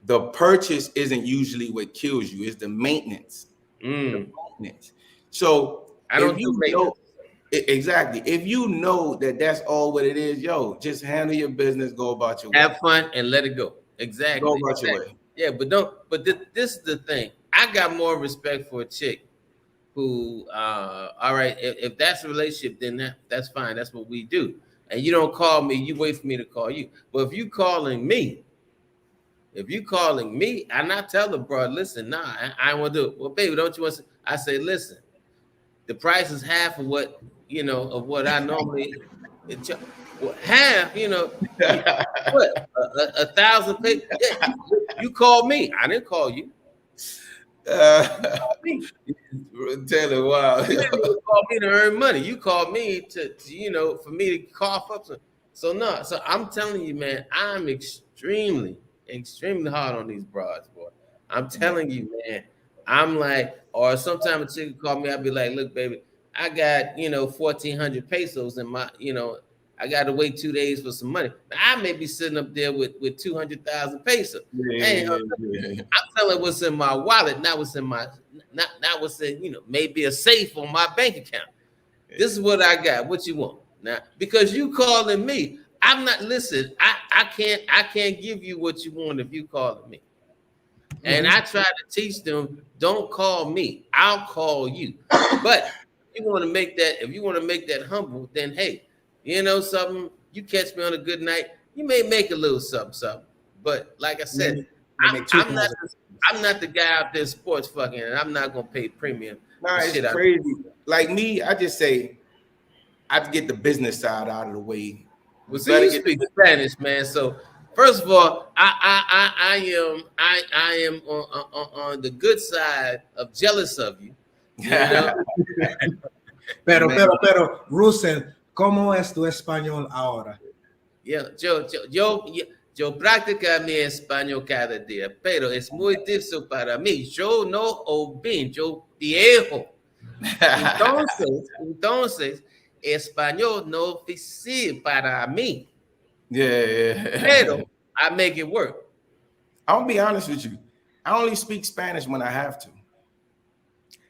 the purchase isn't usually what kills you; it's the maintenance. The maintenance. So I don't do maintenance. Exactly. If you know that that's all what it is, just handle your business, go about your way. Have fun and let it go. Exactly. Go about your way. Yeah, but this is the thing. I got more respect for a chick who, all right, if that's a relationship, then that's fine. That's what we do. And you don't call me, you wait for me to call you. But if you calling me, and I tell the bro, listen, nah, I want to do it. Well, baby, don't you want to? I say, listen, the price is half of what, of what I normally, half, what, 1,000 pay? Yeah, you called me. I didn't call you. Taylor, wow. You didn't call me to earn money. You called me to for me to cough up some. So no, so I'm telling you, man, I'm extremely hard on these broads, boy. I'm telling you, man. I'm like, or sometimes a chick would call me, I'd be like, look, baby, I got 1,400 pesos in my, I got to wait 2 days for some money. I may be sitting up there with 200,000 pesos. I'm telling what's in my wallet, not what's in my, not what's in, maybe a safe on my bank account. This is what I got. What you want now? Because you calling me, I'm not. Listen, I can't give you what you want if you calling me. And I try to teach them, don't call me, I'll call you. But if you want to make that humble, then hey, something, you catch me on a good night, you may make a little something. But like I said, I'm not the guy out there sports fucking, and I'm not gonna pay premium. Nah, it's crazy. Like me, I just say I get the business side out of the way. Well, see, you speak Spanish, man. So first of all, I am on the good side of jealous of you. Pero, Rusen, ¿cómo es tu español ahora? Yeah, yo practico mi español cada día, pero es muy difícil para mí. Yo no oído, yo viejo. Entonces, español no es difícil para mí. Yeah. Pero I make it work. I'll be honest with you. I only speak Spanish when I have to.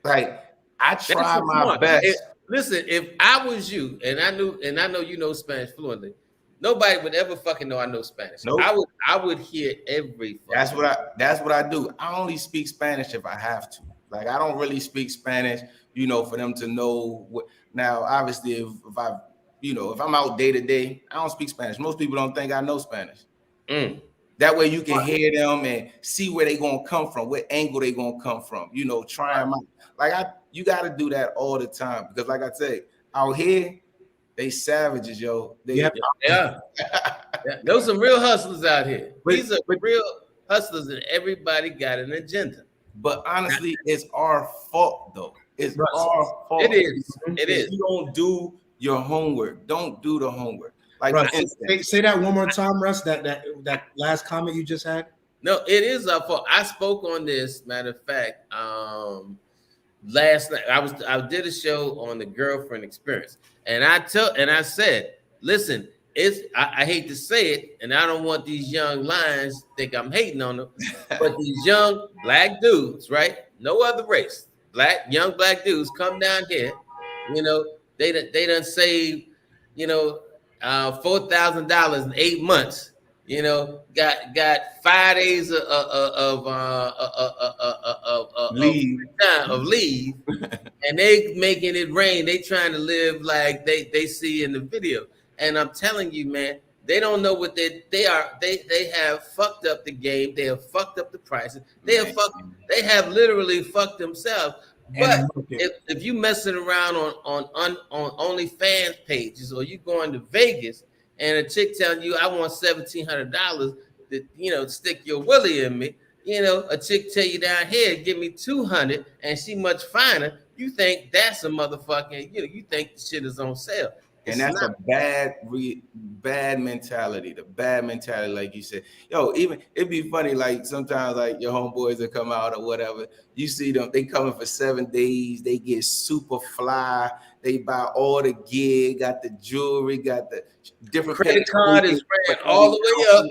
Like, I try my best. Listen, if I was you, and I know you know Spanish fluently, nobody would ever fucking know I know Spanish. Nope. I would hear every. That's what I do. I only speak Spanish if I have to. Like, I don't really speak Spanish, for them to know what. Now, obviously, if I'm out day to day, I don't speak Spanish. Most people don't think I know Spanish. That way you can hear them and see where they gonna come from, what angle they gonna come from. Try them out. Like you got to do that all the time because, like I said, out here they savages, yo. Yeah. There's some real hustlers out here. These are real hustlers, and everybody got an agenda. But honestly, it's our fault, though. It's our fault. It is. If you don't do your homework, don't do the homework. Like, Russ, say that one more time, Russ. That last comment you just had. No, it is our fault. I spoke on this. Matter of fact, last night I did a show on the girlfriend experience, and I said, listen, I hate to say it, and I don't want these young lions think I'm hating on them, but these young black dudes, right? No other race, young black dudes come down here. You know, they done save, you know, $4,000 in 8 months. You know, got 5 days Leave. of leave, and they making it rain. They trying to live like they see in the video. And I'm telling you, man, they don't know what they are. They have fucked up the game. They have fucked up the prices. They have literally fucked themselves. But if you messing around on OnlyFans pages, or you going to Vegas and a chick telling you I want $1,700 to, you know, stick your willy in me, you know, a chick tell you down here, give me 200, and she much finer, you think that's a motherfucking, you know, you think the shit is on sale. And that's a bad mentality. The bad mentality, like you said. Yo, even it'd be funny, like sometimes like your homeboys that come out or whatever, you see them, they coming for 7 days, they get super fly, they buy all the gear, got the jewelry, got the different credit card is ran all the way up.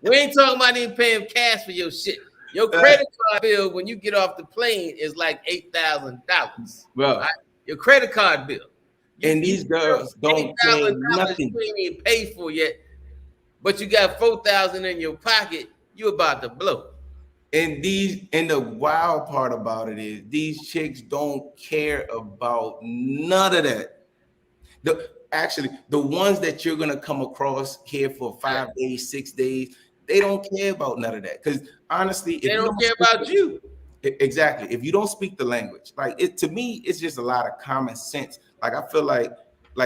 We ain't talking about even paying cash for your shit. Your credit card bill when you get off the plane is like $8,000. Bro. Right? Your credit card bill. And these girls don't pay nothing. You ain't even paid for yet, but you got $4,000 in your pocket. You about to blow. And the wild part about it is these chicks don't care about none of that. The ones that you're gonna come across here for 5 days, 6 days, they don't care about none of that. Because honestly, they don't care about you. Exactly. If you don't speak the language, like it to me, it's just a lot of common sense. Like I feel like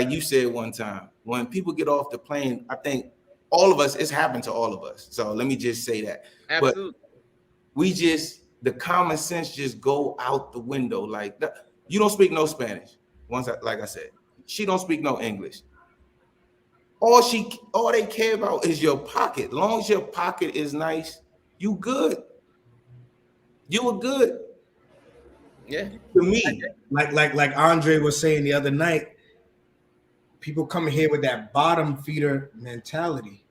you said one time, when people get off the plane, I think all of us, it's happened to all of us. So let me just say that. Absolutely. But the common sense just go out the window. Like you don't speak no Spanish. Like I said, she don't speak no English. All they care about is your pocket. As long as your pocket is nice, you good. You were good. Yeah. To me. Like Andre was saying the other night, people coming here with that bottom feeder mentality.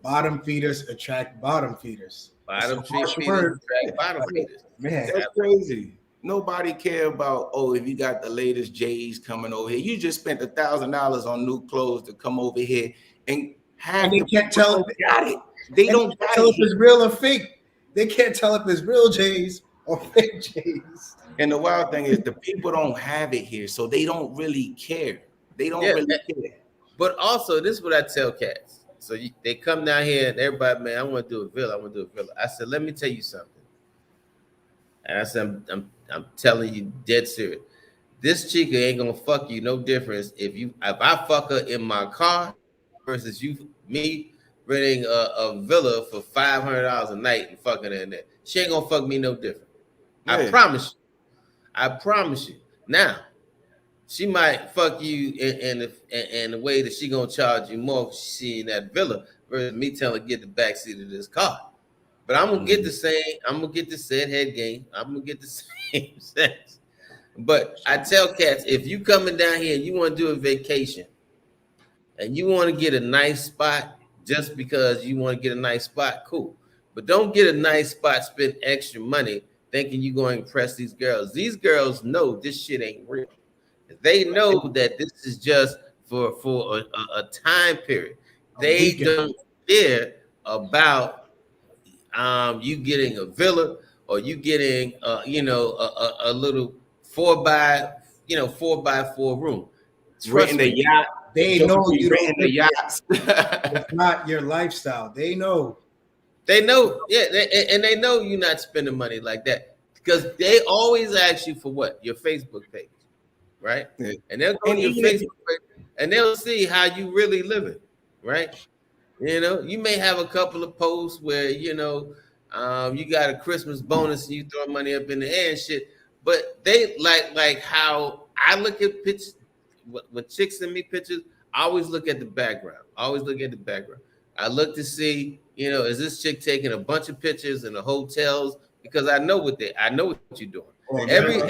Bottom feeders attract bottom feeders. Bottom feeders attract bottom feeders. Man, that's crazy. Nobody care about, if you got the latest J's coming over here. You just spent $1,000 on new clothes to come over here and they can't tell got it. They don't tell if it's real or fake. They can't tell if it's real J's or fake J's. And the wild thing is the people don't have it here, so they don't really care. They don't really care. But also, this is what I tell cats. So they come down here and everybody, man, I want to do a villa. I said, let me tell you something. And I said, I'm telling you dead serious. This chica ain't gonna fuck you no difference if I fuck her in my car versus me renting a villa for $500 a night and fucking her in there. She ain't gonna fuck me no different. Yeah. I promise you. Now, she might fuck you in the way that she gonna charge you more if she in that villa versus me telling her get the backseat of this car. But I'm gonna get the same. I'm gonna get the said head game. I'm gonna get the same sex. But I tell cats, if you coming down here and you want to do a vacation, and you want to get a nice spot just because you want to get a nice spot, cool. But don't get a nice spot, spend extra money thinking you're going to impress these girls. These girls know this shit ain't real. They know that this is just for a time period. They don't care about you getting a villa or you getting a little 4x4 room. Renting the yacht. They know you renting the yachts. It's not your lifestyle. They know. They know, and they know you're not spending money like that because they always ask you for what? Your Facebook page, right? Yeah. And they'll go to your Facebook page and they'll see how you really living, right? You know, you may have a couple of posts where you got a Christmas bonus and you throw money up in the air and shit, but they like how I look at pictures. When chicks send me pictures, I always look at the background. I look to see, is this chick taking a bunch of pictures in the hotels? Because I know what you're doing. Every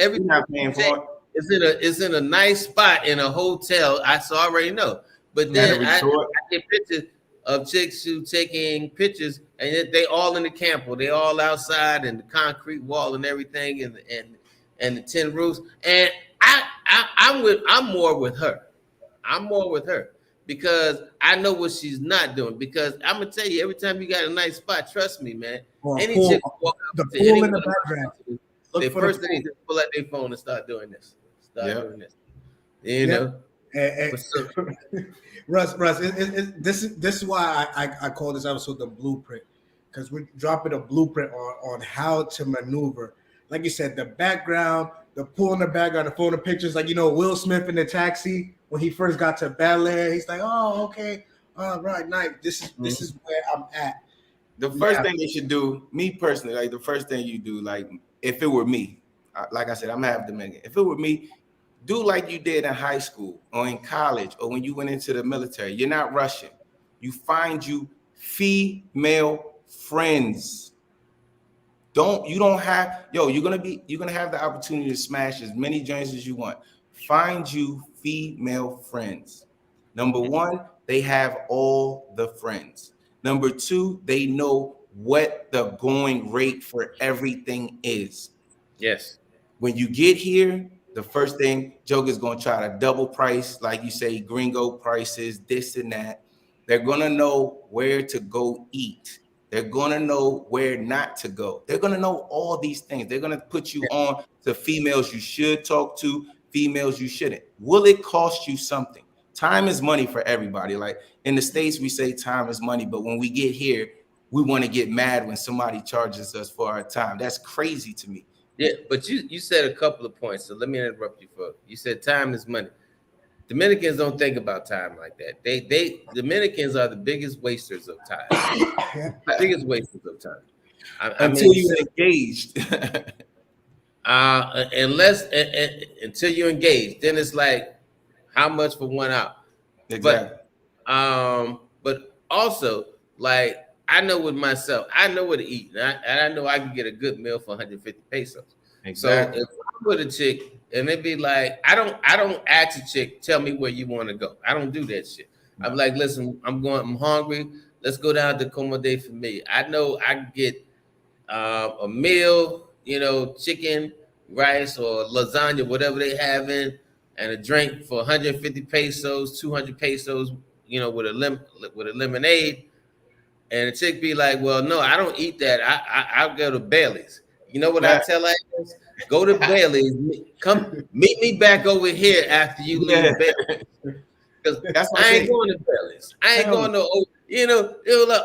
is in a nice spot in a hotel. I already know. But then I get pictures of chicks who taking pictures, and they all in the camper, they all outside, and the concrete wall and everything, and the tin roofs. And I'm more with her. I'm more with her because I know what she's not doing. Because I'm gonna tell you, every time you got a nice spot, trust me, man. Any chick walk up the to pool anyone in the background. they first thing to pull out their phone and start doing this. Doing this. You know. Russ, this is why I call this episode the blueprint, because we're dropping a blueprint on how to maneuver. Like you said, the background, the pool in the background, the photo pictures, like, you know, Will Smith in the taxi when he first got to Bel Air. He's like, oh, okay, all right, nice. This is where I'm at. The first thing you should do, me personally, like the first thing you do, like if it were me, like I said, I'm half Dominican. If it were me, do like you did in high school or in college or when you went into the military. You're not rushing. You find you female friends. You're gonna have the opportunity to smash as many joints as you want. Find you female friends. Number one, they have all the friends. Number two, they know what the going rate for everything is. Yes. When you get here, the first thing, Joker's going to try to double price, like you say, gringo prices, this and that. They're going to know where to go eat. They're going to know where not to go. They're going to know all these things. They're going to put you on to females you should talk to, females you shouldn't. Will it cost you something? Time is money for everybody. Like in the States, we say time is money, but when we get here, we want to get mad when somebody charges us for our time. That's crazy to me. Yeah, but you said a couple of points, so let me interrupt you for. You said time is money. Dominicans don't think about time like that. They Dominicans are the biggest wasters of time. Biggest wasters of time. Until you're engaged. Until you're engaged, then it's like how much for 1 hour. Exactly. But also, like, I know with myself, I know what to eat, and I know I can get a good meal for 150 pesos. Exactly. So if I'm with a chick and it be like, I don't ask a chick, tell me where you want to go. I don't do that shit. I'm like, listen, I'm hungry. Let's go down to Como de Familia. I know I can get a meal, you know, chicken, rice, or lasagna, whatever they having, and a drink for 150 pesos, 200 pesos, you know, with a lemonade. And the chick be like, well, no, I don't eat that. I'll go to Bailey's. You know what I tell her? Go to Bailey's. Come meet me back over here after you leave Bailey's. Because I ain't going to Bailey's. I ain't going to, you know, it was like,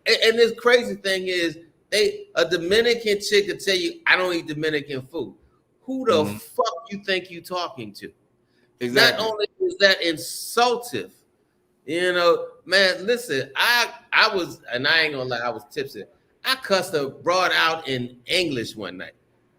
and this crazy thing is, a Dominican chick will tell you, I don't eat Dominican food. Who the fuck you think you talking to? Exactly. Not only is that insultive, you know, man, listen, I was, and I ain't gonna lie, I was tipsy. I cussed her broad out in English one night.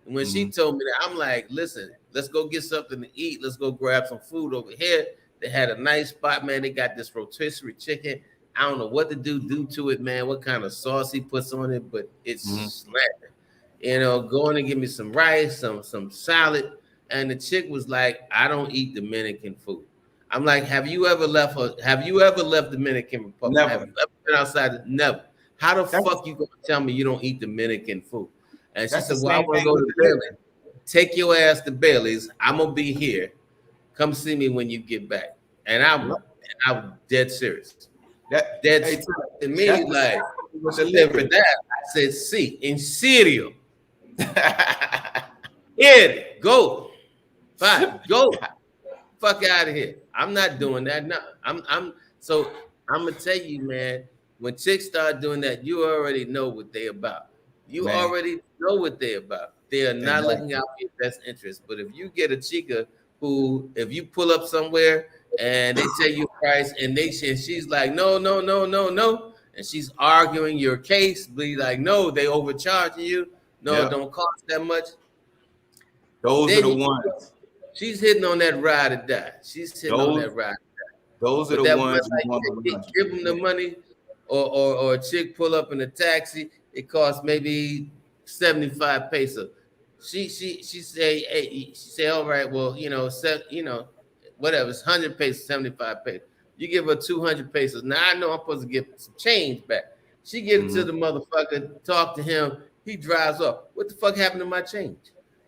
And when she told me that, I'm like, listen, let's go get something to eat. Let's go grab some food over here. They had a nice spot, man. They got this rotisserie chicken. I don't know what to do to it, man. What kind of sauce he puts on it, but it's slapping. You know, going and give me some rice, some salad. And the chick was like, I don't eat Dominican food. I'm like, have you ever left Dominican Republic? Never. Have you ever been outside? Never. How the fuck you gonna tell me you don't eat Dominican food? And she said, well, I want to go to Bailey's. Take your ass to Bailey's. I'm gonna be here. Come see me when you get back. And I'm dead serious. To me, like, deliver that. I said, see, in serio. Here, go. Fine, go. Fuck out of here. I'm not doing that. No, I'm gonna tell you, man, when chicks start doing that, you already know what they about. You already know what they about. They are not looking out for your best interest. But if you get a chica who, if you pull up somewhere and they tell you price and she's like, no, and she's arguing your case, be like, no, they overcharging you. No, it don't cost that much. Those are the ones. She's hitting on that ride or die. She's hitting on that ride or die. Those are the ones. Give them the money, or a chick pull up in a taxi. It costs maybe 75 pesos. She say, hey, she say, all right, well, whatever, it's 100 pesos, 75 pesos. You give her 200 pesos. Now I know I'm supposed to give some change back. She gives it to the motherfucker, talk to him. He drives off. What the fuck happened to my change?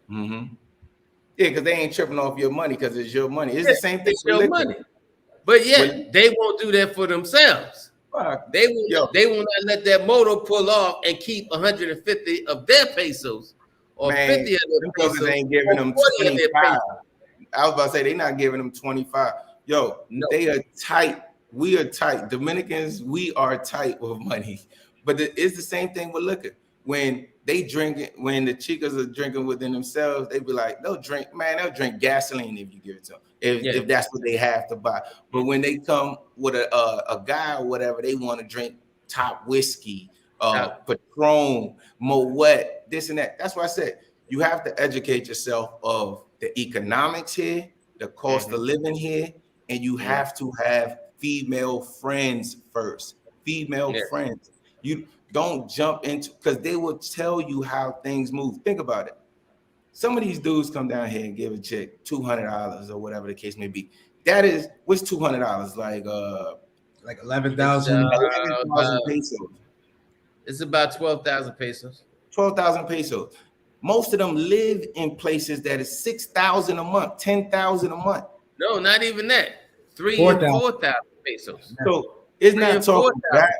Yeah, because they ain't tripping off your money because it's your money. It's the same thing. It's your money. But yet they won't do that for themselves. They will not let that motor pull off and keep 150 of their pesos or 50 of their pesos. Ain't giving them 25. I was about to say they're not giving them 25. Yo, they are tight. We are tight. Dominicans, we are tight with money. But it's the same thing with liquor. When they drink it, when the chicas are drinking within themselves, they be like, they'll drink gasoline if you give it to them, if that's what they have to buy. But when they come with a guy or whatever, they want to drink top whiskey, Patron, Moet, this and that. That's why I said you have to educate yourself of the economics here, the cost of living here, and you have to have female friends first. Female friends. You don't jump into, because they will tell you how things move. Think about it. Some of these dudes come down here and give a chick $200 or whatever the case may be. That is, what's $200? Like 11,000 pesos. It's about 12,000 pesos. 12,000 pesos. Most of them live in places that is 6,000 a month, 10,000 a month. No, not even that. 3,000 and 4,000 pesos. So it's not talking bad.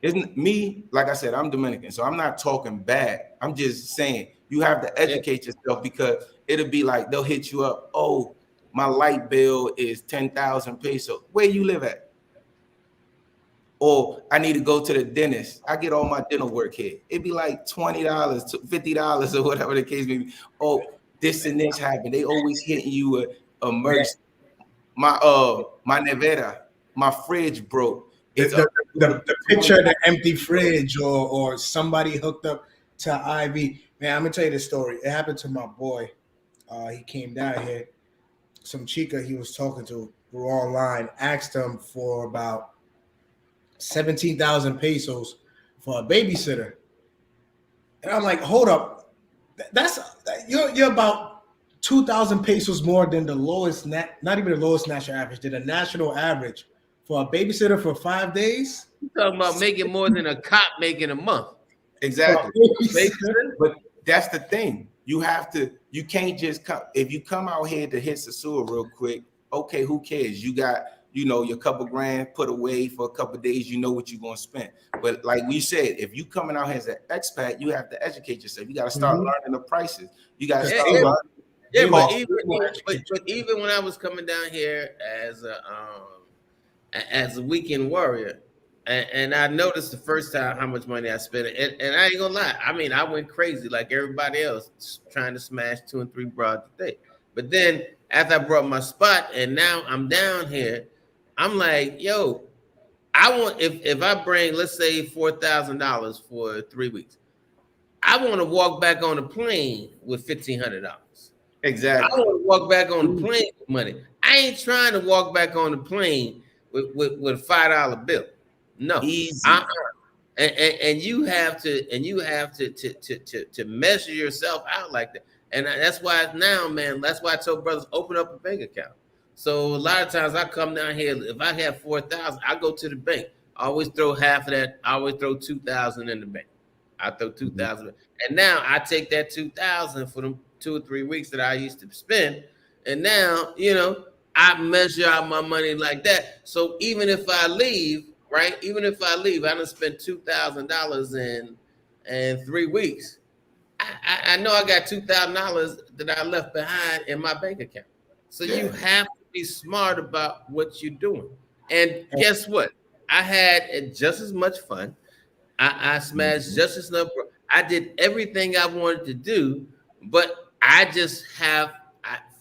Isn't me, like I said, I'm Dominican, so I'm not talking bad. I'm just saying you have to educate yourself, because it'll be like they'll hit you up. Oh, my light bill is 10,000 pesos. Where you live at? Or I need to go to the dentist. I get all my dental work here. It'd be like $20, $50 or whatever the case may be. Oh, this and this happened. They always hitting you a merch. My nevera, my fridge broke. The picture of the empty fridge or somebody hooked up to IV. Man, I'm gonna tell you the story. It happened to my boy. He came down here. Some chica he was talking to through online asked him for about 17,000 pesos for a babysitter. And I'm like, hold up. You're about 2,000 pesos more than the lowest, not even the lowest national average, than the national average for a babysitter for 5 days. You're talking about making more than a cop making a month. Exactly. But that's the thing. You can't just come. If you come out here to hit Sasua real quick, okay, who cares? You got, your couple grand put away for a couple days, you know what you're going to spend. But like we said, if you coming out here as an expat, you have to educate yourself. You got to start learning the prices. You got to start learning. Yeah, but even when I was coming down here as a weekend warrior, and I noticed the first time how much money I spent, and I ain't gonna lie, I mean, I went crazy like everybody else, trying to smash 2 and 3 broads a day. But then after I brought my spot, and now I'm down here, I'm like, yo, I want, if I bring, let's say $4,000 for 3 weeks, I want to walk back on the plane with $1,500. Exactly. I want to walk back on the plane with money. I ain't trying to walk back on the plane with a $5 bill. No. Easy. And you have to measure yourself out like that. And that's why now, man, that's why I told brothers, open up a bank account. So a lot of times I come down here, if I have 4,000, I go to the bank. I always throw half of that. I always throw 2,000 in the bank. I throw 2,000. And now I take that 2,000 for them 2 or 3 weeks that I used to spend. And now, I measure out my money like that. So even if I leave, right? Even if I leave, I done spent $2,000 in 3 weeks. I know I got $2,000 that I left behind in my bank account. So you have to be smart about what you're doing. And guess what? I had just as much fun. I smashed just as enough. I did everything I wanted to do, but I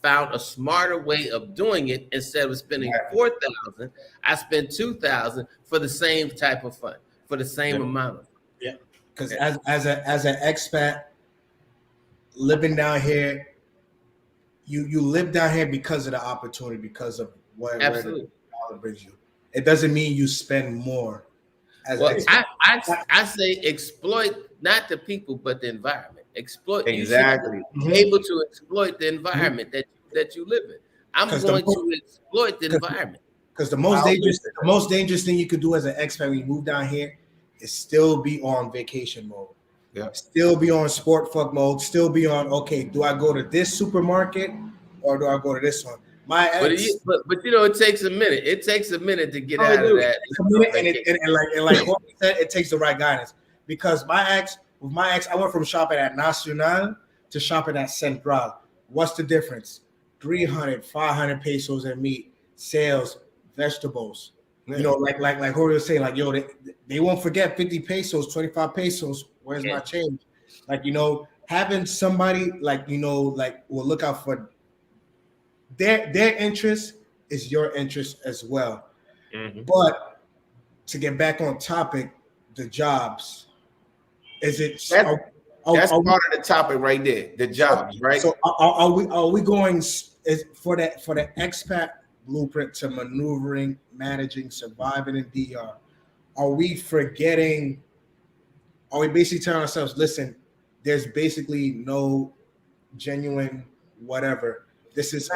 found a smarter way of doing it. Instead of spending 4,000, I spent 2,000 for the same type of fun, for the same amount of fun. Yeah, because as an expat living down here, you live down here because of the opportunity, because of where the dollar brings you. It doesn't mean you spend more. I say exploit not the people but the environment. Exploit. Exactly. Be able to exploit the environment that you live in. I'm going to exploit the environment. Because the most dangerous thing you could do as an expat when you move down here is still be on vacation mode. Yeah. Still be on sport fuck mode. Still be on, okay, do I go to this supermarket or do I go to this one? My ex, but you know, it takes a minute. It takes a minute to get Oh, out of that. And like Jorge said, it takes the right guidance. Because with my ex, I went from shopping at Nacional to shopping at Central. What's the difference? 300, 500 pesos in meat, sales, vegetables. Yeah. You know, like Jorge was saying, like, yo, they won't forget 50 pesos, 25 pesos. Where's my change? Like, you know, having somebody like, you know, like will look out for their interest is your interest as well. Mm-hmm. But to get back on topic, the jobs, is it? That's part of the topic right there. The jobs, right? So are we going for the expat blueprint to maneuvering, managing, surviving in DR? Are we forgetting? Are we basically telling ourselves, listen, there's basically no genuine whatever. This is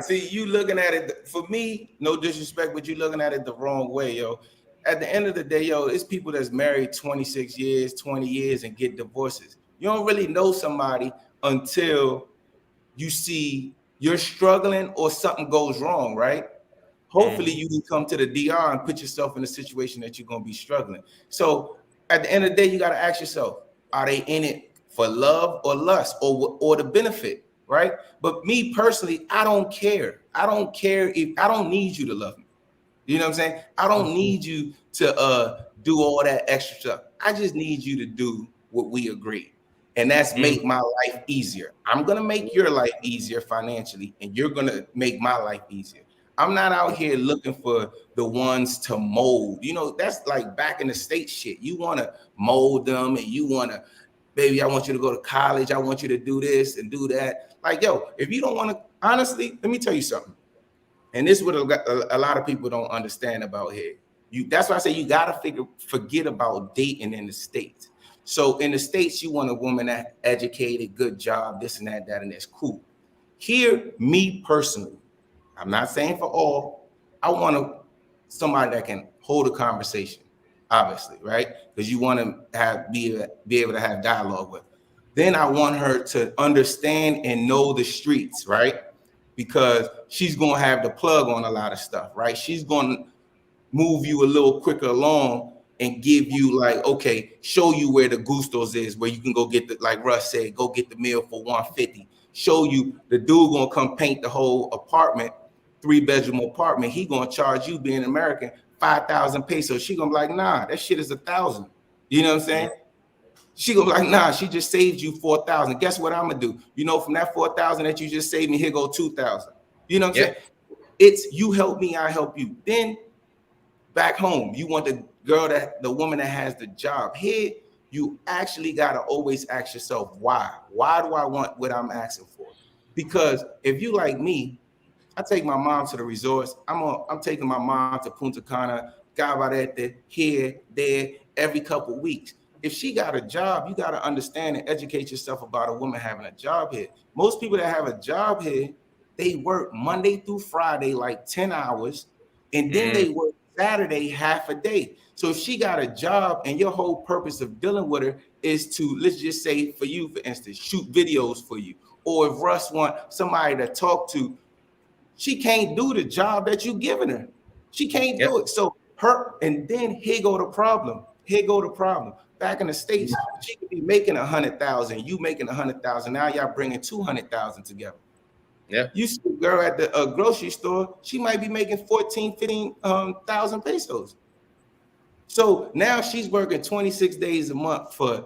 see, you looking at it, for me, no disrespect, but you looking at it the wrong way, yo. At the end of the day, yo, it's people that's married 26 years, 20 years and get divorces. You don't really know somebody until you see you're struggling or something goes wrong, right? Hopefully you can come to the DR and put yourself in a situation that you're going to be struggling. So at the end of the day, you got to ask yourself, are they in it for love or lust or the benefit, right? But me personally, I don't care. I don't care if I don't need you to love me. You know what I'm saying? I don't need you to do all that extra stuff. I just need you to do what we agreed. And that's make my life easier. I'm going to make your life easier financially, and you're going to make my life easier. I'm not out here looking for the ones to mold. You know, that's like back in the States shit. You want to mold them and you want to, baby, I want you to go to college. I want you to do this and do that. Like, yo, if you don't want to, honestly, let me tell you something. And this is what a lot of people don't understand about here. That's why I say you got to forget about dating in the States. So in the States, you want a woman that educated, good job, this and that, and that's cool. Here, me personally, I'm not saying for all, I want somebody that can hold a conversation, obviously, right? Because you want to be able to have dialogue with. Then I want her to understand and know the streets, right? Because she's going to have the plug on a lot of stuff, right? She's going to move you a little quicker along and give you like, okay, show you where the Gustos is, where you can go get the, like Russ said, go get the meal for $150. Show you the dude going to come paint the whole apartment, 3-bedroom apartment. He going to charge you, being American, 5,000 pesos. She going to be like, nah, that shit is 1,000. You know what I'm saying? She gonna be like, nah, she just saved you 4,000. Guess what I'm gonna do? You know, from that 4,000 that you just saved me, here go 2,000. You know what I'm saying? It's you help me, I help you. Then back home, you want the woman that has the job. Here, you actually gotta always ask yourself, why? Why do I want what I'm asking for? Because if you like me, I take my mom to the resorts. I'm taking my mom to Punta Cana, Gabarete, here, there, every couple weeks. If she got a job, you got to understand and educate yourself about a woman having a job here. Most people that have a job here, they work Monday through Friday, like 10 hours, and then they work Saturday, half a day. So if she got a job and your whole purpose of dealing with her is to, let's just say for you, for instance, shoot videos for you, or if Russ want somebody to talk to, she can't do the job that you giving her. She can't do it. So and then here go the problem. Back in the States, she could be making 100,000, you making 100,000. Now y'all bringing 200,000 together. Yeah. You see a girl at the grocery store, she might be making 15,000 pesos. So now she's working 26 days a month for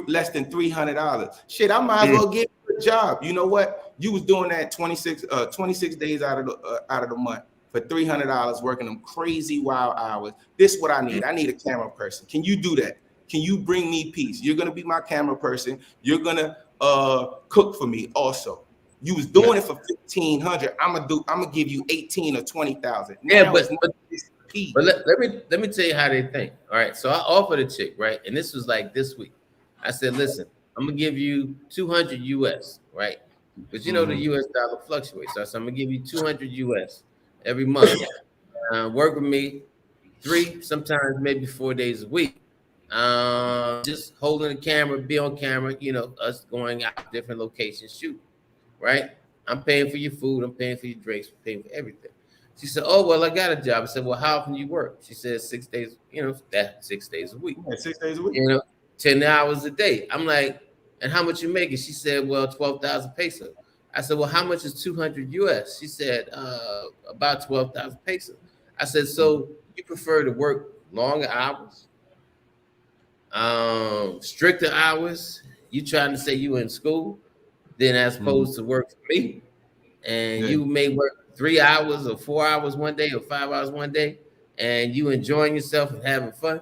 less than $300. Shit, I might as well give her a job. You know what? You was doing that 26 days out of the month for $300, working them crazy wild hours. This is what I need. I need a camera person. Can you do that? Can you bring me peace? You're gonna be my camera person. You're gonna cook for me also. You was doing it for 1,500. I'm gonna give you 18 or 20,000. Yeah, but let me tell you how they think. All right, so I offered a chick, right, and this was like this week. I said, listen, I'm gonna give you 200 US, right? Because you know the US dollar fluctuates. So I'm gonna give you 200 US every month. work with me 3, sometimes maybe 4 days a week. Just holding the camera, be on camera, us going out different locations, shoot, right? I'm paying for your food, I'm paying for your drinks, I'm paying for everything. She said, "Oh, well, I got a job." I said, "Well, how often you work?" She said, 6 days, that 6 days a week. Yeah, 6 days a week. 10 hours a day. I'm like, "And how much you making?" She said, "Well, 12,000 pesos." I said, "Well, how much is 200 US?" She said, "About 12,000 pesos." I said, "So you prefer to work longer hours, stricter hours? You trying to say you in school, then as opposed to work for me, and Yeah. you may work 3 hours or 4 hours one day or 5 hours one day, and you enjoying yourself and having fun?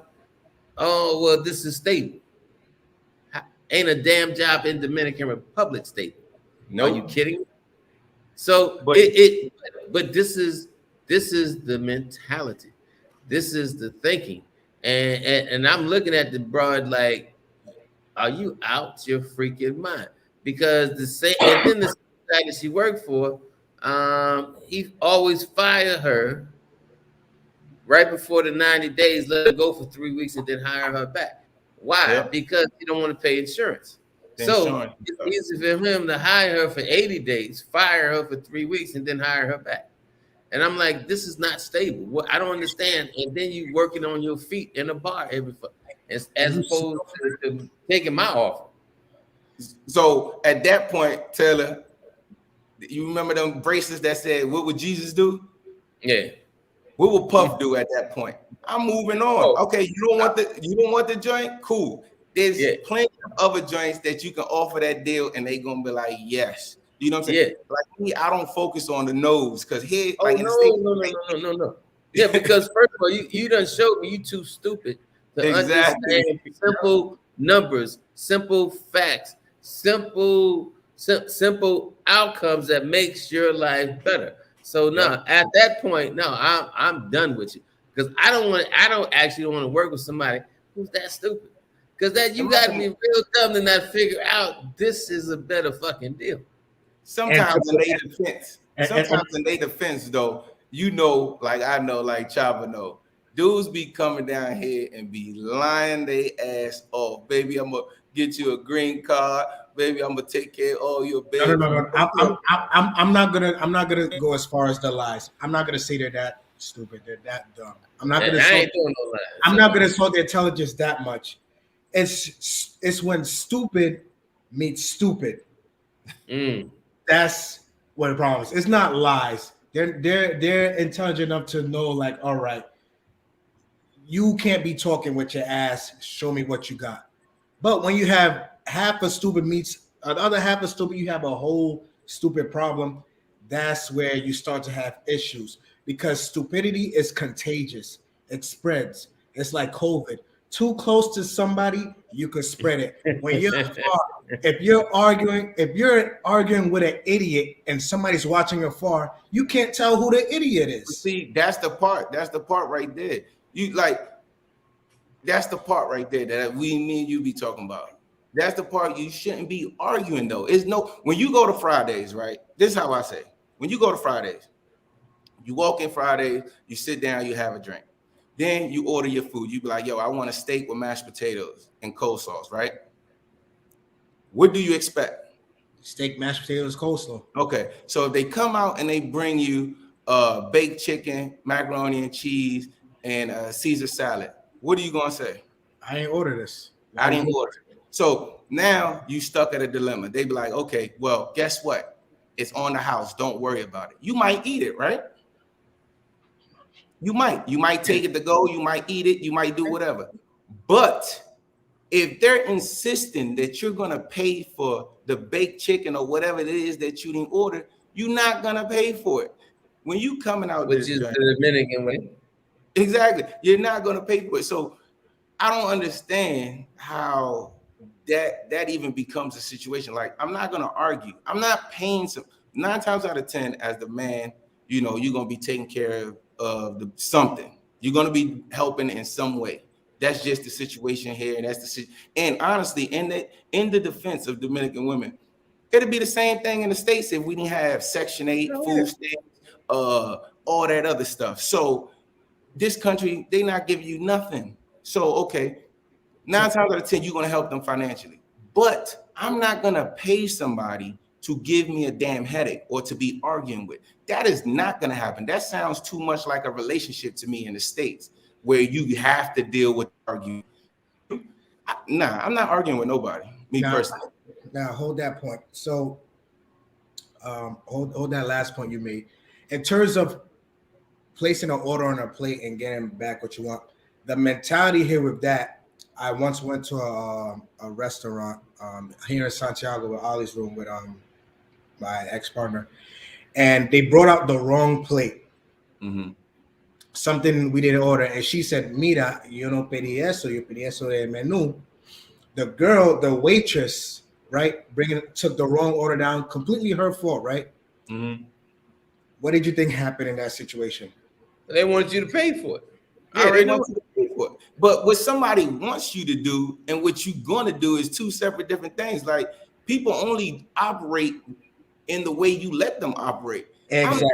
Oh, well, this is stable. Ain't a damn job in Dominican Republic stable. Are you Nope. kidding me?" So But but this is the mentality. This is the thinking. And I'm looking at the broad like, are you out your freaking mind? Because the same, and then the guy that she worked for, he always fired her right before the 90 days, let her go for 3 weeks, and then hire her back. Why? Yep. Because he don't want to pay insurance. The So insurance it's stuff. easy for him to hire her for 80 days, fire her for 3 weeks, and then hire her back. And I'm like, this is not stable. What I don't understand. And then you working on your feet in a bar as opposed to taking my offer. So at that point, Taylor, you remember them bracelets that said, "What would Jesus do?" Yeah. What would Puff do at that point? I'm moving on. Oh, Okay, you don't want the joint? Cool. There's yeah. plenty of other joints that you can offer that deal, and they gonna be like, yes. You know what I'm Yeah. saying? Like me, I don't focus on the nose because here, Oh, like in the States, no. Yeah, because first of all, you done showed me you too stupid to Exactly. understand simple numbers, simple facts, simple outcomes that makes your life better. So no, at that point, no, I'm done with you because I don't actually want to work with somebody who's that stupid. Because that you got to be real dumb to not figure out this is a better fucking deal. Sometimes in their defense, though, like I know, like Chava know, dudes be coming down here and be lying their ass off. Baby, I'm gonna get you a green card. Baby, I'm gonna take care of all your baby. No. I'm not gonna go as far as the lies. I'm not gonna say they're that stupid. They're that dumb. I'm not gonna. I'm not gonna insult their intelligence that much. It's when stupid meets stupid. That's what the problem is. It's not lies. They're intelligent enough to know, like, all right, you can't be talking with your ass. Show me what you got. But when you have half a stupid meets the other half of stupid, you have a whole stupid problem. That's where you start to have issues because stupidity is contagious. It spreads. It's like COVID. Too close to somebody, you could spread it. When you're far, if you're arguing with an idiot and somebody's watching afar, you can't tell who the idiot is. See, that's the part. That's the part right there. That's the part right there that me and you be talking about. That's the part you shouldn't be arguing though. When you go to Fridays, right? This is how I say. When you go to Fridays, you walk in Fridays, you sit down, you have a drink. Then you order your food. You be like, yo, I want a steak with mashed potatoes and coleslaw, right? What do you expect? Steak, mashed potatoes, coleslaw. Okay, so if they come out and they bring you baked chicken, macaroni and cheese, and Caesar salad, what are you gonna say? I ain't order this. I didn't order. So now you stuck at a dilemma. They be like, okay, well, guess what? It's on the house. Don't worry about it. You might eat it, right? You might take it to go. You might eat it. You might do whatever. But if they're insisting that you're gonna pay for the baked chicken or whatever it is that you didn't order, you're not gonna pay for it. When you coming out, which is the Dominican way. Exactly, you're not gonna pay for it. So I don't understand how that even becomes a situation. Like, I'm not gonna argue. I'm not paying 9 times out of 10 as the man. You're gonna be taking care of something. You're gonna be helping in some way. That's just the situation here, and and honestly, in the defense of Dominican women, it'd be the same thing in the States if we didn't have Section 8 food stamps, all that other stuff. So this country, they not giving you nothing. So, okay, 9 times out of 10, you're going to help them financially. But I'm not going to pay somebody to give me a damn headache or to be arguing with. That is not going to happen. That sounds too much like a relationship to me in the States where you have to deal with arguing. Nah, I'm not arguing with nobody, personally. Now, hold that point. So, hold that last point you made. In terms of placing an order on a plate and getting back what you want, the mentality here with that, I once went to a restaurant here in Santiago with Ollie's room with my ex-partner, and they brought out the wrong plate. Mm-hmm. Something we didn't order, and she said, "Mira, yo no pedí eso, yo pedí eso de menú." The girl, the waitress, right, took the wrong order down. Completely her fault, right? Mm-hmm. What did you think happened in that situation? They wanted you to pay for it. Yeah, they want you to pay for it. But what somebody wants you to do and what you're going to do is two separate different things. Like, people only operate in the way you let them operate. Exactly.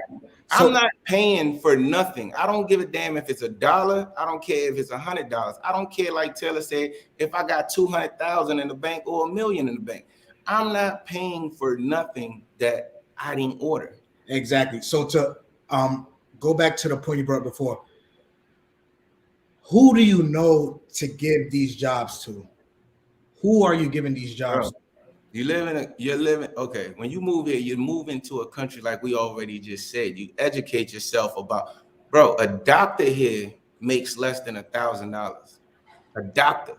I'm not paying for nothing. I don't give a damn if it's $1. I don't care if it's $100. I don't care, like Taylor said, if I got 200,000 in the bank or $1 million in the bank. I'm not paying for nothing that I didn't order. Exactly. So to go back to the point you brought up before, who do you know to give these jobs to? Who are you giving these jobs to? You're living, okay, when you move here, you move into a country like we already just said. You educate yourself about, bro, a doctor here makes less than $1,000. A doctor.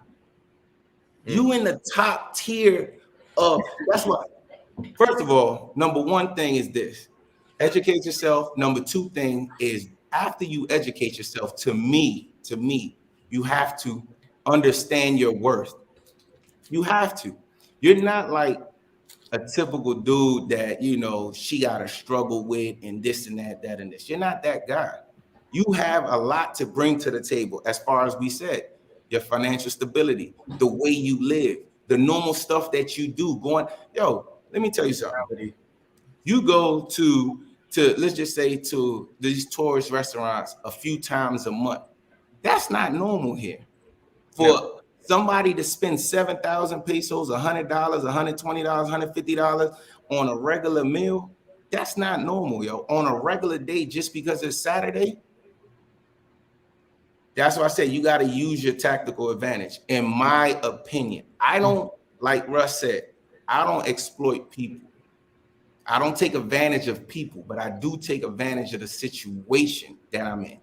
You in the top tier of, that's what, first of all, number one thing is this. Educate yourself. Number two thing is, after you educate yourself, to me, you have to understand your worth. You have to. You're not like a typical dude that, you know, she got to struggle with and this and that and this. You're not that guy. You have a lot to bring to the table, as far as we said, your financial stability, the way you live, the normal stuff that you do. Let me tell you something. You go to let's just say to these tourist restaurants a few times a month. That's not normal here. For somebody to spend 7,000 pesos, $100, $120, $150 on a regular meal, that's not normal, yo. On a regular day, just because it's Saturday, that's why I say you got to use your tactical advantage, in my opinion. I don't, like Russ said, I don't exploit people. I don't take advantage of people, but I do take advantage of the situation that I'm in.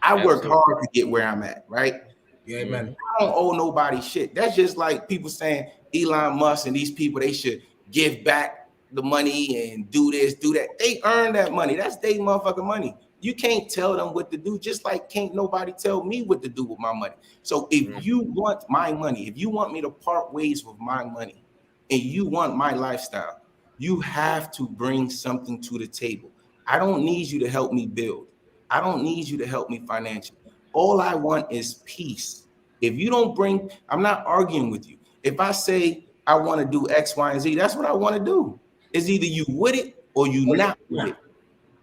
I worked hard to get where I'm at, right? Yeah, man. I don't owe nobody shit. That's just like people saying Elon Musk and these people, they should give back the money and do this, do that. They earn that money. That's their motherfucking money. You can't tell them what to do, just like can't nobody tell me what to do with my money. So if you want my money, if you want me to part ways with my money, and you want my lifestyle, you have to bring something to the table. I don't need you to help me build. I don't need you to help me financially. All I want is peace. If you don't bring, I'm not arguing with you. If I say I want to do X, Y, and Z, that's what I want to do. It's either you with it or you not with it.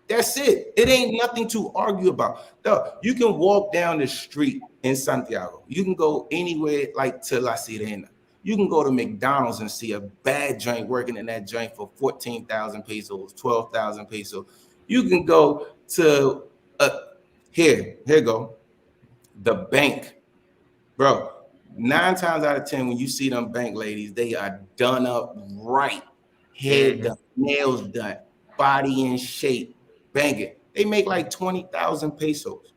That's it. It ain't nothing to argue about. You can walk down the street in Santiago. You can go anywhere like to La Sirena. You can go to McDonald's and see a bad joint working in that joint for 14,000 pesos, 12,000 pesos. You can go to here go the bank, bro. 9 times out of 10, when you see them bank ladies, they are done up right, head done, nails done, body in shape, banging. They make like 20,000 pesos.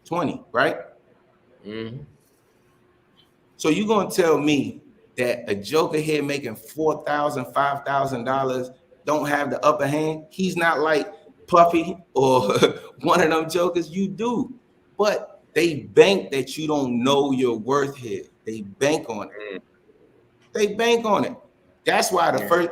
20, right? Mm-hmm. So you gonna tell me that a joker here making $4,000, $5,000 don't have the upper hand? He's not like Puffy or one of them jokers. You do, but they bank that you don't know your worth here. They bank on it. They bank on it. That's why the first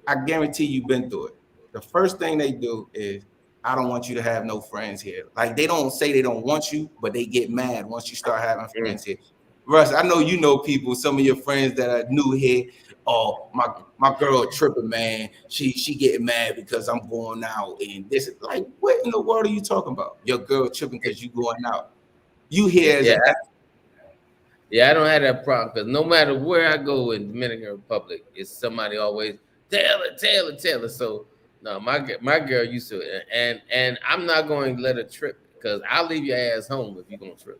I guarantee you've been through it. The first thing they do is, I don't want you to have no friends here. Like, they don't say they don't want you, but they get mad once you start having friends here. Russ, I know you know people, some of your friends that are new here. Oh, my girl tripping, man. She getting mad because I'm going out, and this is like, what in the world are you talking about? Your girl tripping because you going out. You here as I don't have that problem because no matter where I go in Dominican Republic, it's somebody always Taylor. So no, my girl used to it, and I'm not going to let her trip because I'll leave your ass home if you're gonna trip.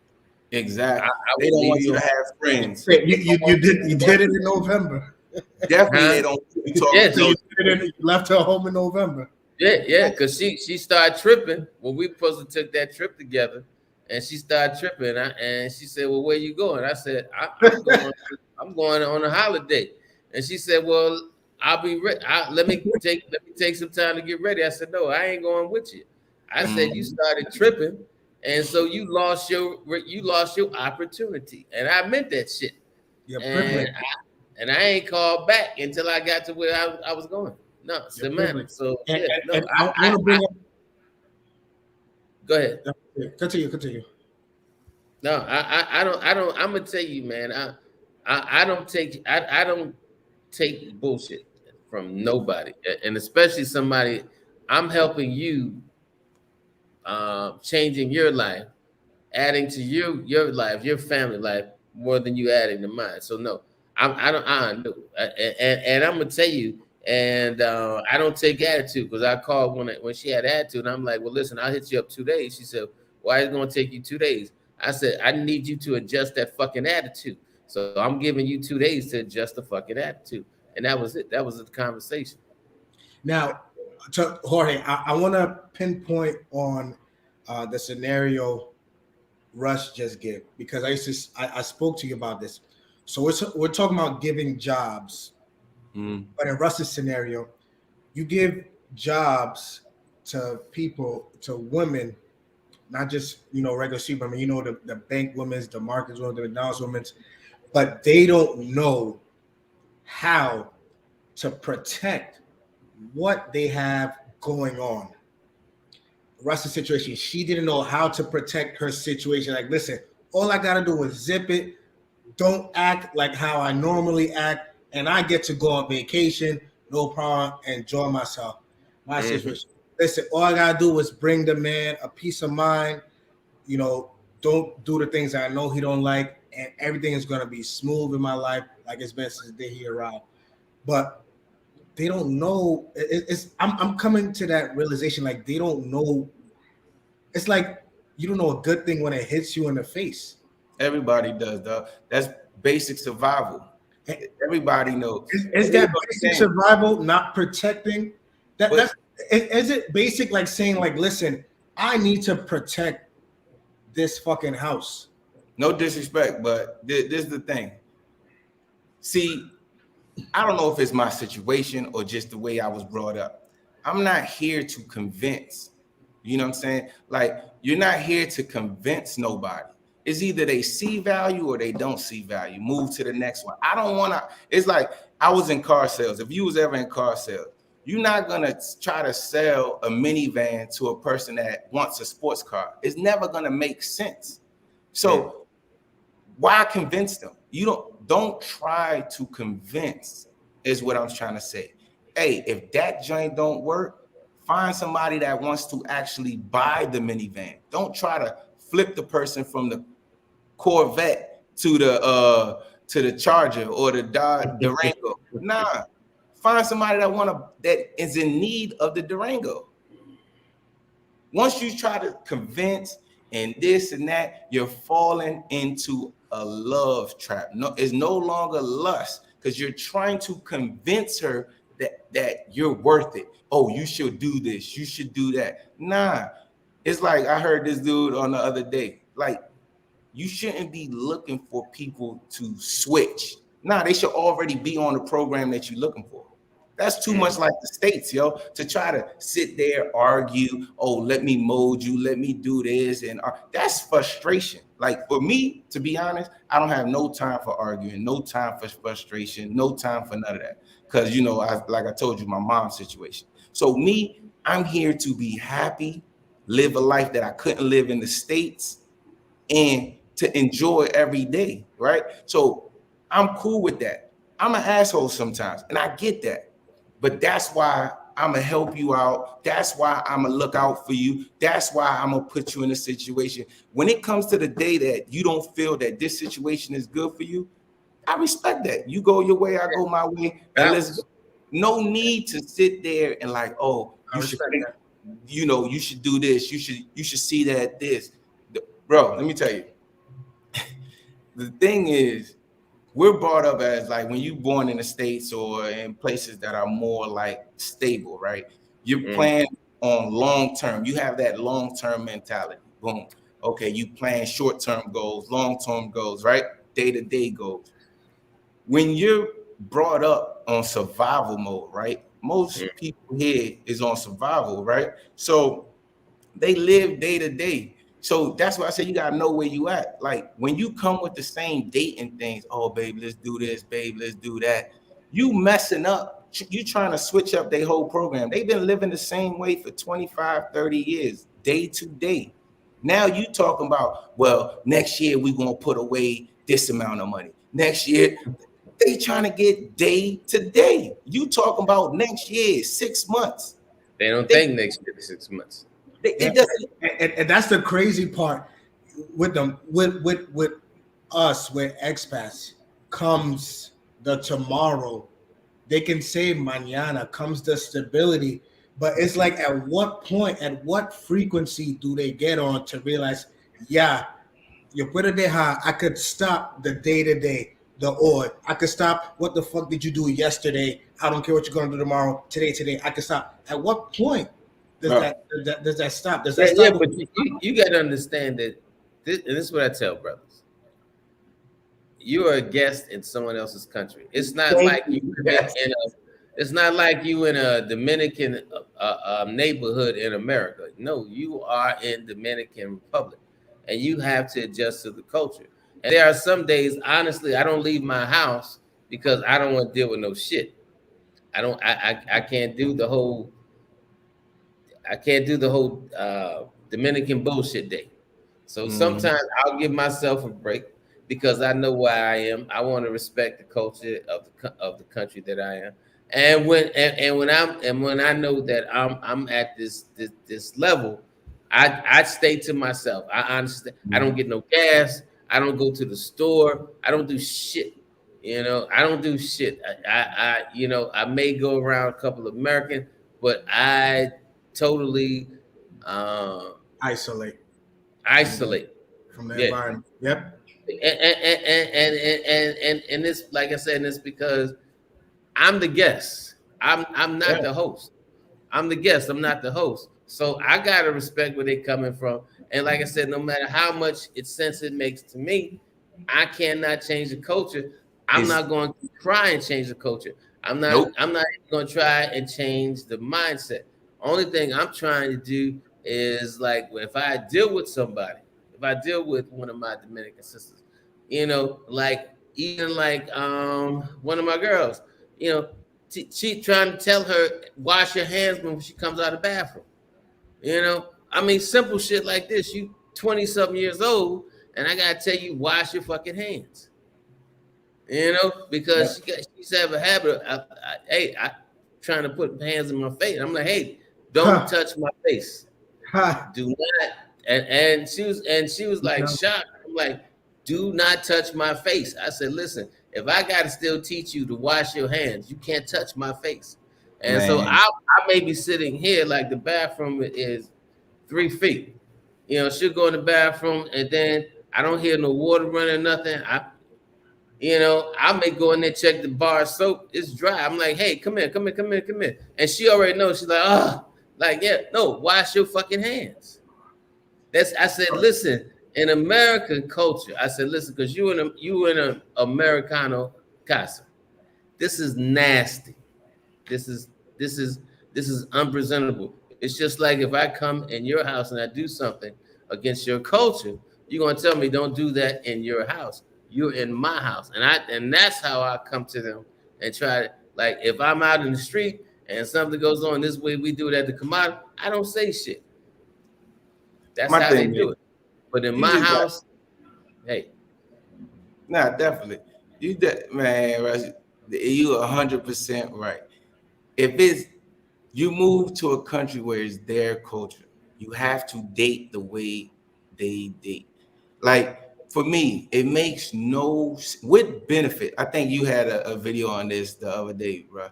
Exactly. I They don't want you to have friends. You did it in November. Definitely, they don't be talking. You left her home in November. Yeah, because she started tripping when we supposed to take that trip together, and she started tripping. And she said, "Well, where you going?" I said, "I'm going on a holiday." And she said, "Well, I'll be ready. Let me take some time to get ready." I said, "No, I ain't going with you." I said, "You started tripping, and so you lost your opportunity." And I meant that shit. And I ain't called back until I got to where I was going. No, it's the man. So I want to bring up. Go ahead. Continue. No, I don't. I'm gonna tell you, man. I don't take bullshit from nobody, and especially somebody. I'm helping you, changing your life, adding to your life, your family life more than you adding to mine. So no, I don't. And I'm gonna tell you. And I don't take attitude because I called when she had attitude. And I'm like, well, listen, I'll hit you up 2 days. She said, why is it going to take you 2 days? I said, I need you to adjust that fucking attitude. So I'm giving you 2 days to adjust the fucking attitude. And that was it. That was the conversation. Now, to Jorge, I want to pinpoint on the scenario Russ just gave because I spoke to you about this. So we're talking about giving jobs. But in Russ's scenario, you give jobs to people, to women, not just, regular super women, the bank women's, the markets women, the McDonald's women's, but they don't know how to protect what they have going on. Russ's situation, she didn't know how to protect her situation. Like, listen, all I got to do is zip it. Don't act like how I normally act. And I get to go on vacation, no problem, enjoy myself. My situation. Listen, all I gotta do is bring the man a peace of mind. Don't do the things I know he don't like, and everything is gonna be smooth in my life, like it's been since the day he arrived. But they don't know. I'm coming to that realization, like they don't know. It's like you don't know a good thing when it hits you in the face. Everybody does, though. That's basic survival. Everybody knows. Is that basic survival not protecting? Is it basic like saying like, listen, I need to protect this fucking house? No disrespect, but this is the thing. See, I don't know if it's my situation or just the way I was brought up. I'm not here to convince. You know what I'm saying? Like, you're not here to convince nobody. It's either they see value or they don't see value. Move to the next one. I don't want to. It's like I was in car sales. If you was ever in car sales, you're not going to try to sell a minivan to a person that wants a sports car. It's never going to make sense. So why convince them? You don't try to convince is what I'm trying to say. Hey, if that joint don't work, find somebody that wants to actually buy the minivan. Don't try to flip the person from the Corvette to the Charger or the Durango. Nah, find somebody that is in need of the Durango. Once you try to convince and this and that, you're falling into a love trap. No, it's no longer lust because you're trying to convince her that you're worth it. Oh, you should do this. You should do that. Nah, it's like I heard this dude on the other day. Like, you shouldn't be looking for people to switch. Nah, they should already be on the program that you're looking for. That's too much like the States, yo, to try to sit there, argue, oh, let me mold you, let me do this. And that's frustration. Like, for me, to be honest, I don't have no time for arguing, no time for frustration, no time for none of that. Because, like I told you, my mom's situation. So me, I'm here to be happy, live a life that I couldn't live in the States, and to enjoy every day, right? So I'm cool with that. I'm an asshole sometimes, and I get that. But that's why I'm gonna help you out. That's why I'm gonna look out for you. That's why I'm gonna put you in a situation. When it comes to the day that you don't feel that this situation is good for you, I respect that. You go your way, I go my way, and let's go. No need to sit there and like, oh, you should think, you know, you should do this. You should see that this. Bro, let me tell you. The thing is, we're brought up as like when you're born in the States or in places that are more like stable, right? You're planning on long term. You have that long term mentality. Boom. Okay, you plan short term goals, long term goals, right? Day to day goals. When you're brought up on survival mode, right? Most people here is on survival, right? So they live day to day. So that's why I say you gotta know where you at. Like when you come with the same dating things, oh baby, let's do this, babe, let's do that. You messing up. You trying to switch up their whole program. They've been living the same way for 25, 30 years, day to day. Now you talking about, well, next year we're gonna put away this amount of money. Next year, they trying to get day to day. You talking about next year, 6 months. They don't think next year 6 months. And that's the crazy part with them, with us, with expats comes the tomorrow. They can say mañana comes the stability, but it's like at what point, at what frequency do they get on to realize, yeah, you put it there, I could stop the day to day. I could stop. What the fuck did you do yesterday? I don't care what you're gonna do tomorrow. Today. I could stop. At what point does that stop? Does that stop? Yeah, but you got to understand that. And this is what I tell brothers. You are a guest in someone else's country. It's not like it's not like you in a Dominican neighborhood in America. No, you are in Dominican Republic, and you have to adjust to the culture. And there are some days, honestly, I don't leave my house because I don't want to deal with no shit. I can't do the whole Dominican bullshit day. So sometimes I'll give myself a break because I know where I am. I want to respect the culture of the country that I am. And when I know that I'm at this level, I stay to myself. I understand. I don't get no gas. I don't go to the store. I don't do shit. I don't do shit. I may go around a couple of Americans, but I totally isolate from the environment. Yep. And this, like I said, it's because I'm the guest. I'm not the host. I'm the guest. I'm not the host. So I gotta respect where they're coming from. And like I said, no matter how much sense it makes to me, I cannot change the culture. I'm not going to try and change the culture. I'm not even going to try and change the mindset. Only thing I'm trying to do is like if I deal with somebody, if I deal with one of my Dominican sisters, like even like one of my girls, she trying to tell her wash your hands when she comes out of the bathroom. I mean, simple shit like this. You 20-something years old, and I gotta tell you, wash your fucking hands. Because she's have a habit of, I trying to put hands in my face. I'm like, hey, don't touch my face. Do not. And she was like shocked. I'm like, do not touch my face. I said, listen, if I gotta still teach you to wash your hands, you can't touch my face. And so I may be sitting here like the bathroom is 3 feet. She'll go in the bathroom and then I don't hear no water running, nothing. I may go in there, check the bar of soap. It's dry. I'm like, hey, come here. And she already knows. She's like, wash your fucking hands. I said, listen, in American culture, I said, listen, because you in an Americano casa. This is nasty. This is unpresentable. It's just like if I come in your house and I do something against your culture, you're gonna tell me don't do that in your house. You're in my house, and that's how I come to them and try to, like, if I'm out in the street and something goes on this way, we do it at the commodity. I don't say shit. That's how they do it. But in my house, hey, Nah, definitely. Man, Russ, you 100% right. If it's you move to a country where it's their culture, you have to date the way they date. Like for me, it makes with benefit. I think you had a video on this the other day, bro.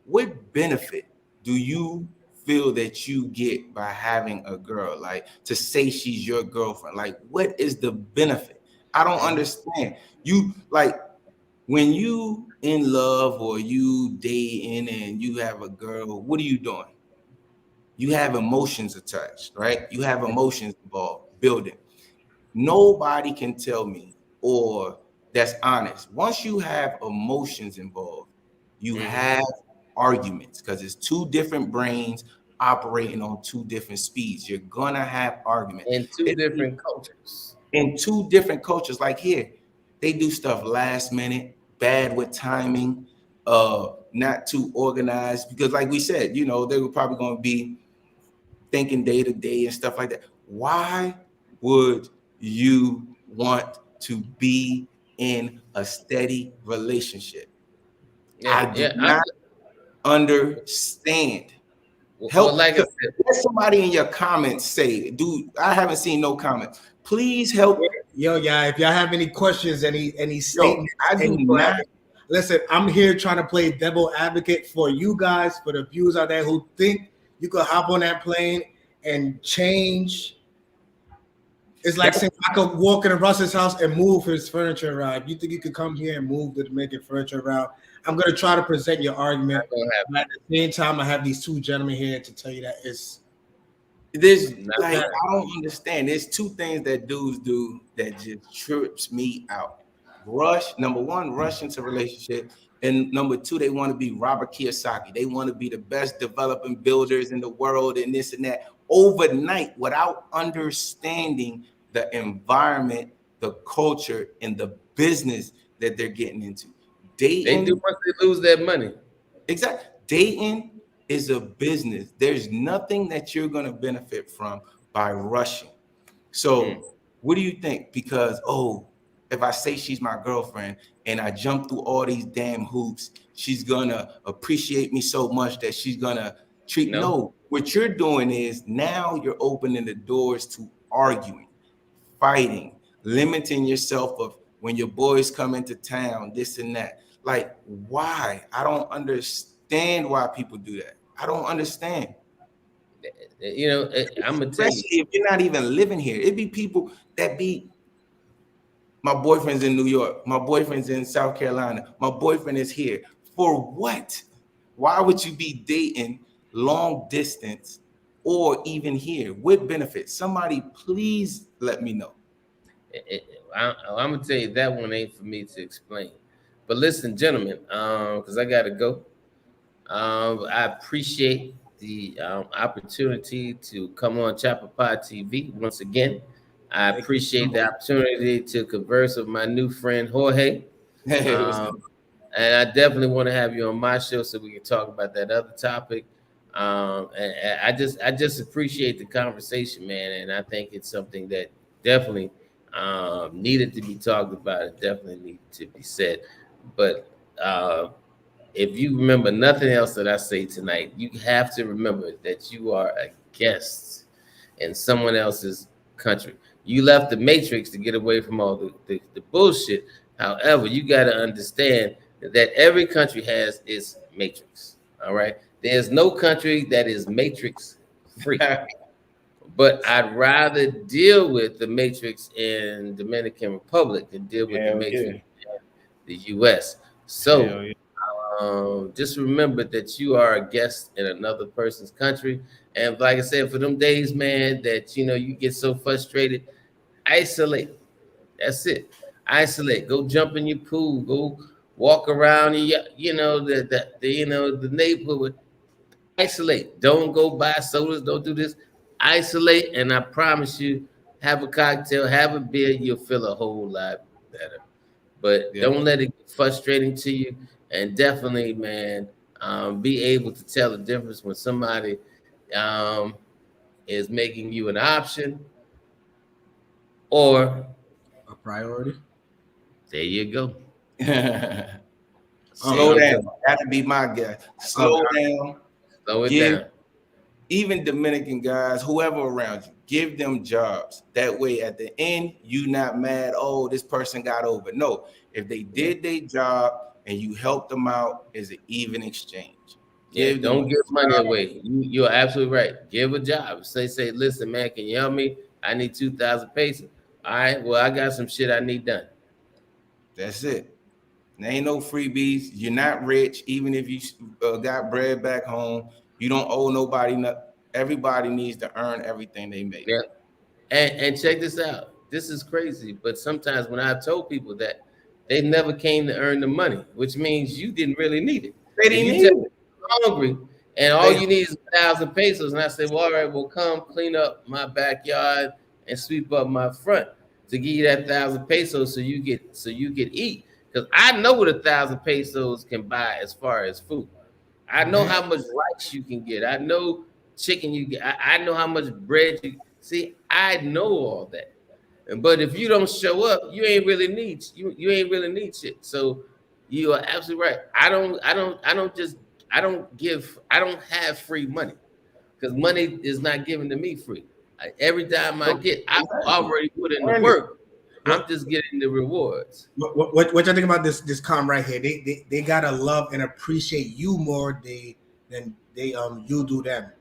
What benefit do you feel that you get by having a girl? Like to say she's your girlfriend. Like, what is the benefit? I don't understand. You like when you in love or you dating and you have a girl, what are you doing? You have emotions attached, right? You have emotions involved, building. Nobody can tell me or that's honest. Once you have emotions involved, you have arguments because it's two different brains operating on two different speeds. You're gonna have arguments in two different cultures. in two different cultures. Like here, they do stuff last minute, bad with timing, not too organized. Because, like we said, they were probably going to be thinking day to day and stuff like that. Why would you want to be in a steady relationship? I do not understand. Help. Like I said, let somebody in your comments say, dude, I haven't seen no comments. Please help. Yo, yeah, if y'all have any questions, any statements, I do not. Listen, I'm here trying to play devil advocate for you guys, for the viewers out there who think you could hop on that plane and change. It's like saying I could walk into Russ's house and move his furniture around. You think you could come here and move the Dominican furniture around? I'm going to try to present your argument. But at the same time, I have these two gentlemen here to tell you that I don't understand. There's two things that dudes do that just trips me out. Number one, rush into relationship. And number two, they want to be Robert Kiyosaki. They want to be the best developing builders in the world and this and that overnight without understanding the environment, the culture, and the business that they're getting into. Dating, they do once they lose their money. Exactly. Dating is a business. There's nothing that you're going to benefit from by rushing. So what do you think? Because, if I say she's my girlfriend and I jump through all these damn hoops, she's going to appreciate me so much that she's going to treat. No, what you're doing is now you're opening the doors to arguing, fighting, limiting yourself of when your boys come into town, this and that. Like, why? I don't understand why people do that. I don't understand. I'm gonna tell you, if you're not even living here, it'd be people that be. My boyfriend's in New York. My boyfriend's in South Carolina. My boyfriend is here. For what? Why would you be dating long distance or even here with benefits? Somebody please let me know. I'm gonna tell you that one ain't for me to explain. But listen, gentlemen, because I gotta go. I appreciate the opportunity to come on Chopper Pod TV once again. I appreciate the opportunity to converse with my new friend Jorge. And I definitely want to have you on my show so we can talk about that other topic. And I just appreciate the conversation, man. And I think it's something that definitely needed to be talked about. It definitely needed to be said. But if you remember nothing else that I say tonight, you have to remember that you are a guest in someone else's country. You left the matrix to get away from all the bullshit. However, you got to understand that every country has its matrix. All right. There's no country that is matrix free. But I'd rather deal with the matrix in Dominican Republic than deal with the matrix in the US. So just remember that you are a guest in another person's country. And like I said, for them days, man, that you get so frustrated, isolate. That's it. Isolate. Go jump in your pool. Go walk around the neighborhood. Isolate. Don't go buy sodas. Don't do this. Isolate, and I promise you, have a cocktail, have a beer, you'll feel a whole lot better. But don't let it get frustrating to you. And definitely, man, be able to tell the difference when somebody is making you an option or a priority. There you go. Slow down. That'll be my guy. Slow down. Slow it down. Even Dominican guys, whoever around you, give them jobs. That way, at the end, you not mad. Oh, this person got over. No, if they did their job and you helped them out, is an even exchange. Yeah, don't give money away. You're absolutely right. Give a job. Say, listen, man, can you help me? I need 2,000 pesos. All right, well, I got some shit I need done. That's it. There ain't no freebies. You're not rich, even if you got bread back home. You don't owe nobody nothing. Everybody needs to earn everything they make. Yeah, and check this out. This is crazy, but sometimes when I've told people that, they never came to earn the money, which means you didn't really need it. They didn't need it. Hungry, and all you need is 1,000 pesos. And I said, well, all right, well, come clean up my backyard and sweep up my front to give you that 1,000 pesos so you get eat. Because I know what 1,000 pesos can buy as far as food. I know how much rice you can get. I know chicken you get. I know how much bread you see. I know all that. But if you don't show up, you ain't really need shit. So you are absolutely right. I don't have free money because money is not given to me free. Every time I get, I've already put in the work. I'm just getting the rewards. What you think about this com right here? They gotta love and appreciate you more than you do them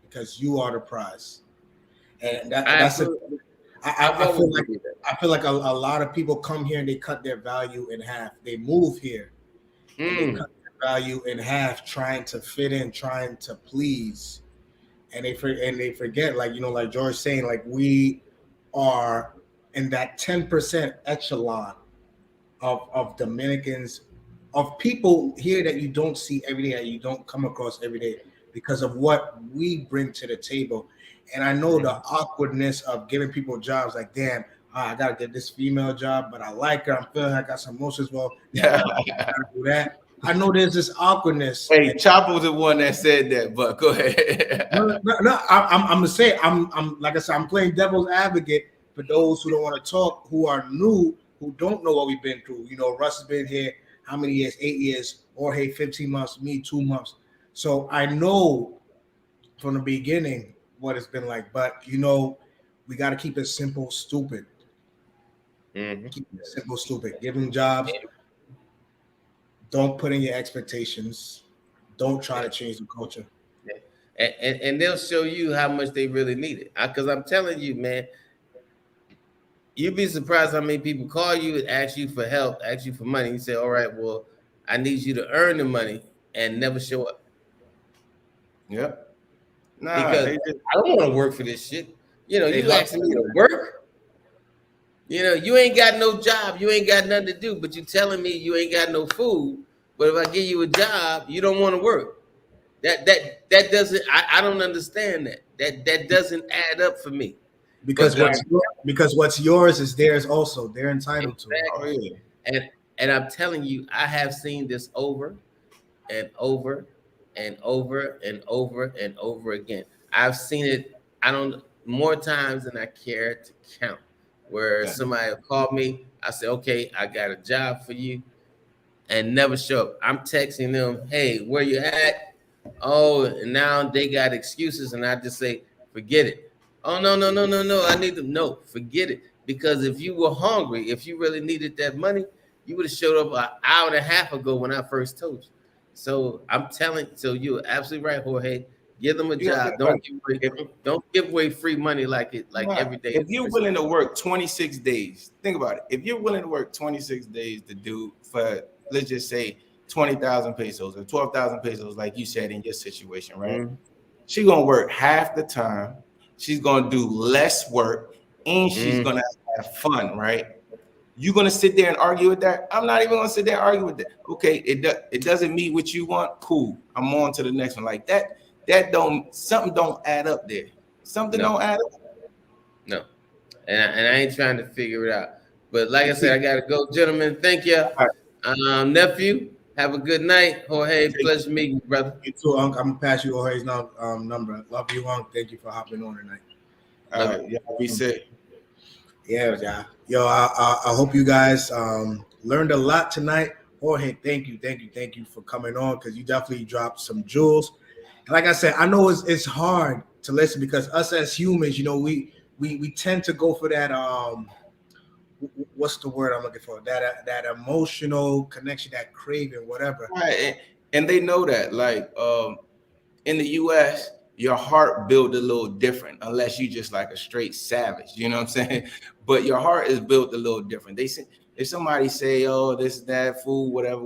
because you are the prize. And I feel like a lot of people come here and they cut their value in half. They move here and they cut their value in half, trying to fit in, trying to please, and they forget, like like George saying, like we are in that 10% echelon of Dominicans, of people here that you don't see every day, that you don't come across every day because of what we bring to the table. And I know the awkwardness of giving people jobs, like, damn, I gotta get this female job, but I like her. I'm feeling I got some emotions. Well, yeah, I gotta do that. I know there's this awkwardness. Hey, Chopper was the one that said that, but go ahead. No, I'm gonna say I'm like I said, I'm playing devil's advocate for those who don't want to talk, who are new, who don't know what we've been through. Russ has been here how many years? 8 years. Jorge 15 months. Me 2 months. So I know from the beginning what it's been like, but we got to keep it simple, stupid. Keep it simple, stupid. Give them jobs. Don't put in your expectations. Don't try to change the culture. And they'll show you how much they really need it. Because I'm telling you, man, you'd be surprised how many people call you and ask you for help, ask you for money. You say, all right, well, I need you to earn the money and never show up. Yep. Nah, because I don't want to work for this shit. You asking me to work. You ain't got no job. You ain't got nothing to do, but you telling me you ain't got no food. But if I give you a job, you don't want to work. That doesn't, I don't understand that. That doesn't add up for me. Because what's yours is theirs also. They're entitled to it. Oh, yeah. And I'm telling you, I have seen this over and over and over and over and over again. I've seen it, more times than I care to count, where somebody called me, I say, okay, I got a job for you, and never show up. I'm texting them, hey, where you at? Oh, and now they got excuses, and I just say, forget it. Oh, no, I need them. No, forget it. Because if you were hungry, if you really needed that money, you would have showed up an hour and a half ago when I first told you. So I'm telling you, so you're absolutely right, Jorge. Give them a job. Don't give away free money every day. If you're willing to work 26 days, think about it. If you're willing to work 26 days to do for, let's just say, 20,000 pesos or 12,000 pesos, like you said in your situation, right? Mm-hmm. She's gonna work half the time. She's gonna do less work, and she's gonna have fun, right? You're gonna sit there and argue with that? I'm not even gonna sit there and argue with that. Okay, it doesn't meet what you want. Cool. I'm on to the next one. Like that. Something don't add up there. Something don't add up. No, and I ain't trying to figure it out. But like I said, I gotta go, gentlemen. Thank you, nephew. Have a good night, Jorge. Pleasure meeting you, brother. You too, Unc. I'm gonna pass you Jorge's number. Love you, Unc. Thank you for hopping on tonight. Yeah, be safe. Yeah. Yo, I hope you guys Learned a lot tonight. Jorge, thank you for coming on, because you definitely dropped some jewels. And like I said, I know it's hard to listen, because us as humans, we tend to go for that what's the word I'm looking for? That emotional connection, that craving, whatever. Right. And they know that, like, in the US, your heart built a little different, unless you just like a straight savage, you know what I'm saying? But your heart is built a little different. They say, if somebody say, oh, this, that, food, whatever,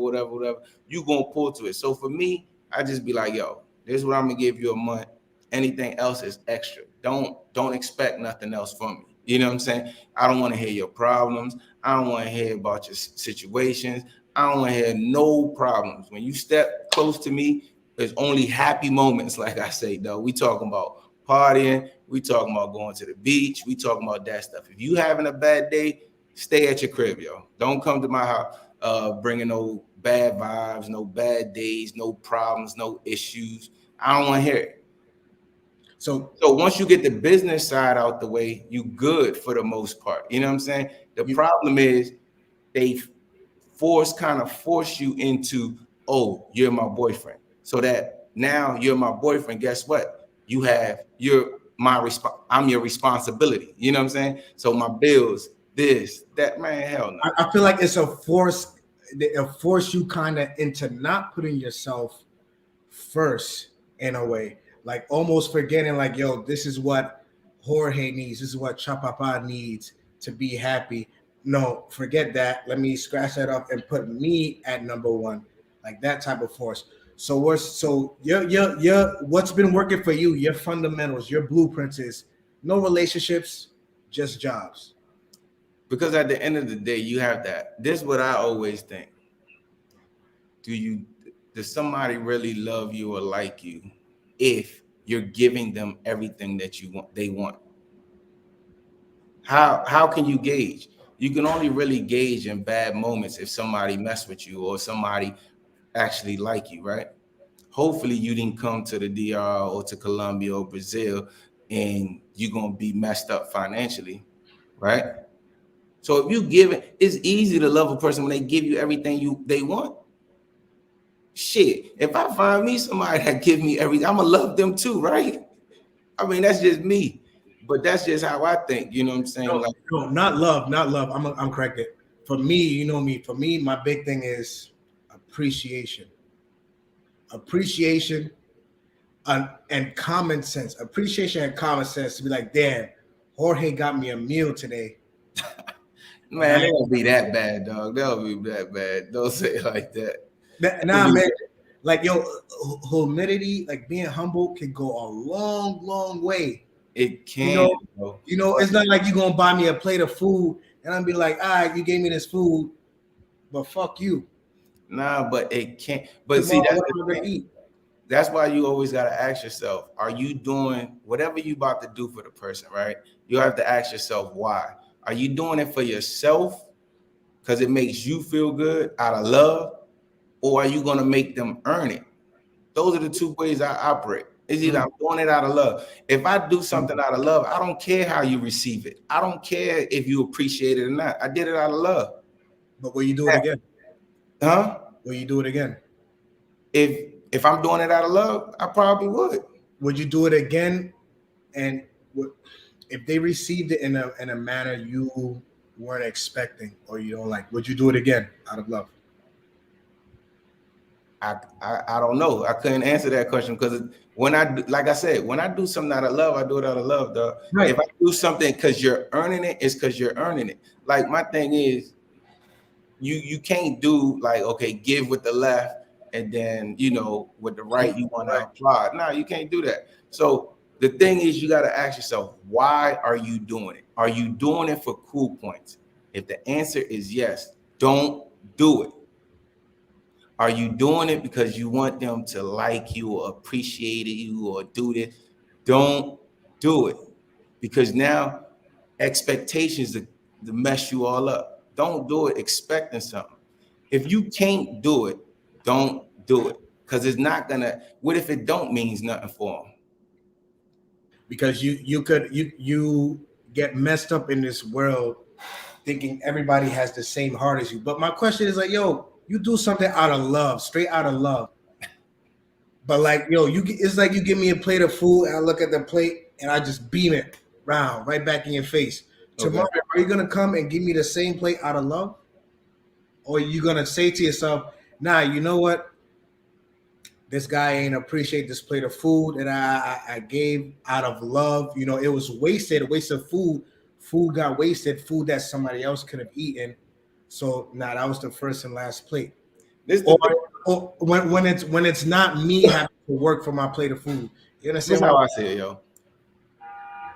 you gonna pull to it. So for me, I just be like, yo, this is what I'm gonna give you a month. Anything else is extra. Don't expect nothing else from me. You know what I'm saying? I don't want to hear your problems. I don't want to hear about your situations. I don't want to hear no problems. When you step close to me, there's only happy moments, like I say, though. We talking about partying. We talking about going to the beach. We talking about that stuff. If you having a bad day, stay at your crib, yo. Don't come to my house bringing no bad vibes, no bad days, no problems, no issues. I don't want to hear it. So once you get the business side out the way, you good for the most part. You know what I'm saying? The problem is they kind of force you into, oh, you're my boyfriend. So that now you're my boyfriend. Guess what? I'm your responsibility. You know what I'm saying? So my bills, this, that, man, hell no. I feel like it's a force. It'll force you kind of into not putting yourself first in a way, like almost forgetting, like, yo, this is what Jorge needs. This is what Chapapa needs to be happy. No, forget that. Let me scratch that off and put me at number one, like that type of force. So what's been working for you? Your fundamentals, your blueprints is no relationships, just jobs. Because at the end of the day, you have that. This is what I always think. Does somebody really love you or like you if you're giving them everything that they want? How can you gauge? You can only really gauge in bad moments if somebody mess with you or somebody actually like you, right? Hopefully you didn't come to the DR or to Colombia or Brazil and you're gonna be messed up financially, right? So if you give it, it's easy to love a person when they give you everything they want. Shit, if I find me somebody that give me everything, I'm gonna love them too, right? I mean, that's just me, but that's just how I think. You know what I'm saying? No, not love. I'm corrected. For me, you know me. For me, my big thing is appreciation, and common sense. Appreciation and common sense to be like, damn, Jorge got me a meal today. Man, they don't be that bad, dog. They'll be that bad. Don't say it like that. Nah, man. Like, yo, humility, like being humble, can go a long, long way. It can. You know, it's not like you're gonna buy me a plate of food and I'm be like, all right, you gave me this food, but fuck you. Nah, but it can't. But see, that's why you always gotta ask yourself: are you doing whatever you about to do for the person? Right? You have to ask yourself why. Are you doing it for yourself because it makes you feel good out of love, or are you gonna make them earn it? Those are the two ways I operate. It's either I'm doing it out of love. If I do something out of love, I don't care how you receive it. I don't care if you appreciate it or not. I did it out of love. But will you do it again? Huh? Will you do it again? If I'm doing it out of love, I probably would. Would you do it again? And if they received it in a manner you weren't expecting or you don't like, would you do it again out of love? I don't know. I couldn't answer that question because when I do something out of love, I do it out of love, dog. Right. If I do something because you're earning it, it's because you're earning it. Like my thing is, you can't do like, okay, give with the left and then with the right you want to apply. No, you can't do that. So the thing is, you got to ask yourself, why are you doing it? Are you doing it for cool points? If the answer is yes, don't do it. Are you doing it because you want them to like you or appreciate you or do this? Don't do it, because now expectations to mess you all up. Don't do it expecting something. If you can't do it, don't do it, because it's not gonna. What if it don't means nothing for them? Because you get messed up in this world thinking everybody has the same heart as you. But my question is like, yo, you do something out of love, straight out of love. But like, yo, it's like you give me a plate of food and I look at the plate and I just beam it round right back in your face. Tomorrow, are you gonna come and give me the same plate out of love? Or are you gonna say to yourself, nah, you know what? This guy ain't appreciate this plate of food that I gave out of love. You know, it was wasted, a waste of food. Food got wasted, food that somebody else could have eaten. So nah, that was the first and last plate. Or when it's not me having to work for my plate of food. You understand? That's how I say it, yo.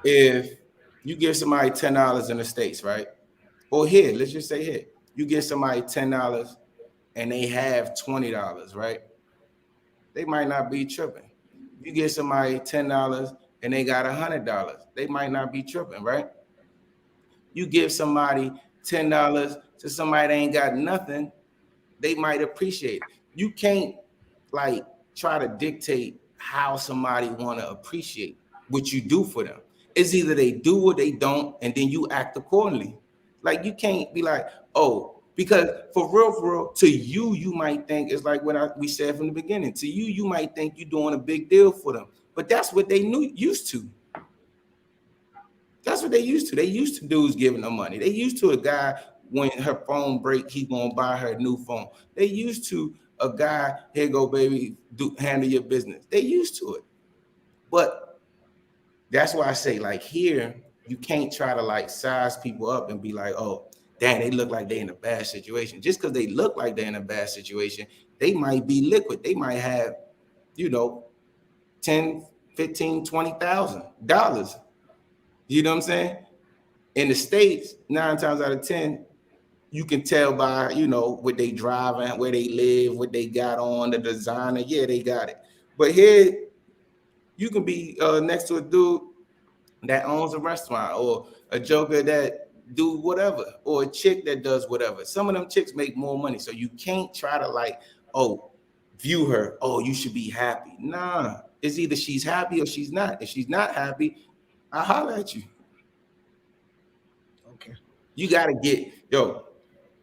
If you give somebody $10 in the States, right? Or here, let's just say here, you give somebody $10 and they have $20, right? They might not be tripping. You give somebody $10 and they got $100, they might not be tripping, right? You give somebody $10 to somebody that ain't got nothing, they might appreciate it. You can't like try to dictate how somebody want to appreciate what you do for them. It's either they do or they don't, and then you act accordingly. Like you can't be like, oh, because for real, to you, you might think it's like what we said from the beginning. To you, you might think you're doing a big deal for them, but that's what they used to. That's what they used to. They used to dudes giving them money. They used to a guy when her phone break, he's gonna buy her a new phone. They used to a guy, here go baby, handle your business. They used to it. But that's why I say like here, you can't try to like size people up and be like, oh, damn, they look like they're in a bad situation. Just because they look like they're in a bad situation, they might be liquid. They might have, you know, $10, $15, $20,000. You know what I'm saying? In the States, 9 times out of 10, you can tell by, you know, what they driving, where they live, what they got on, the designer. Yeah, they got it. But here, you can be next to a dude that owns a restaurant or a joker that do whatever, or a chick that does whatever. Some of them chicks make more money. So you can't try to like, oh, view her, oh, you should be happy. Nah, it's either she's happy or she's not. If she's not happy, I'll holler at you. Okay. You got to get,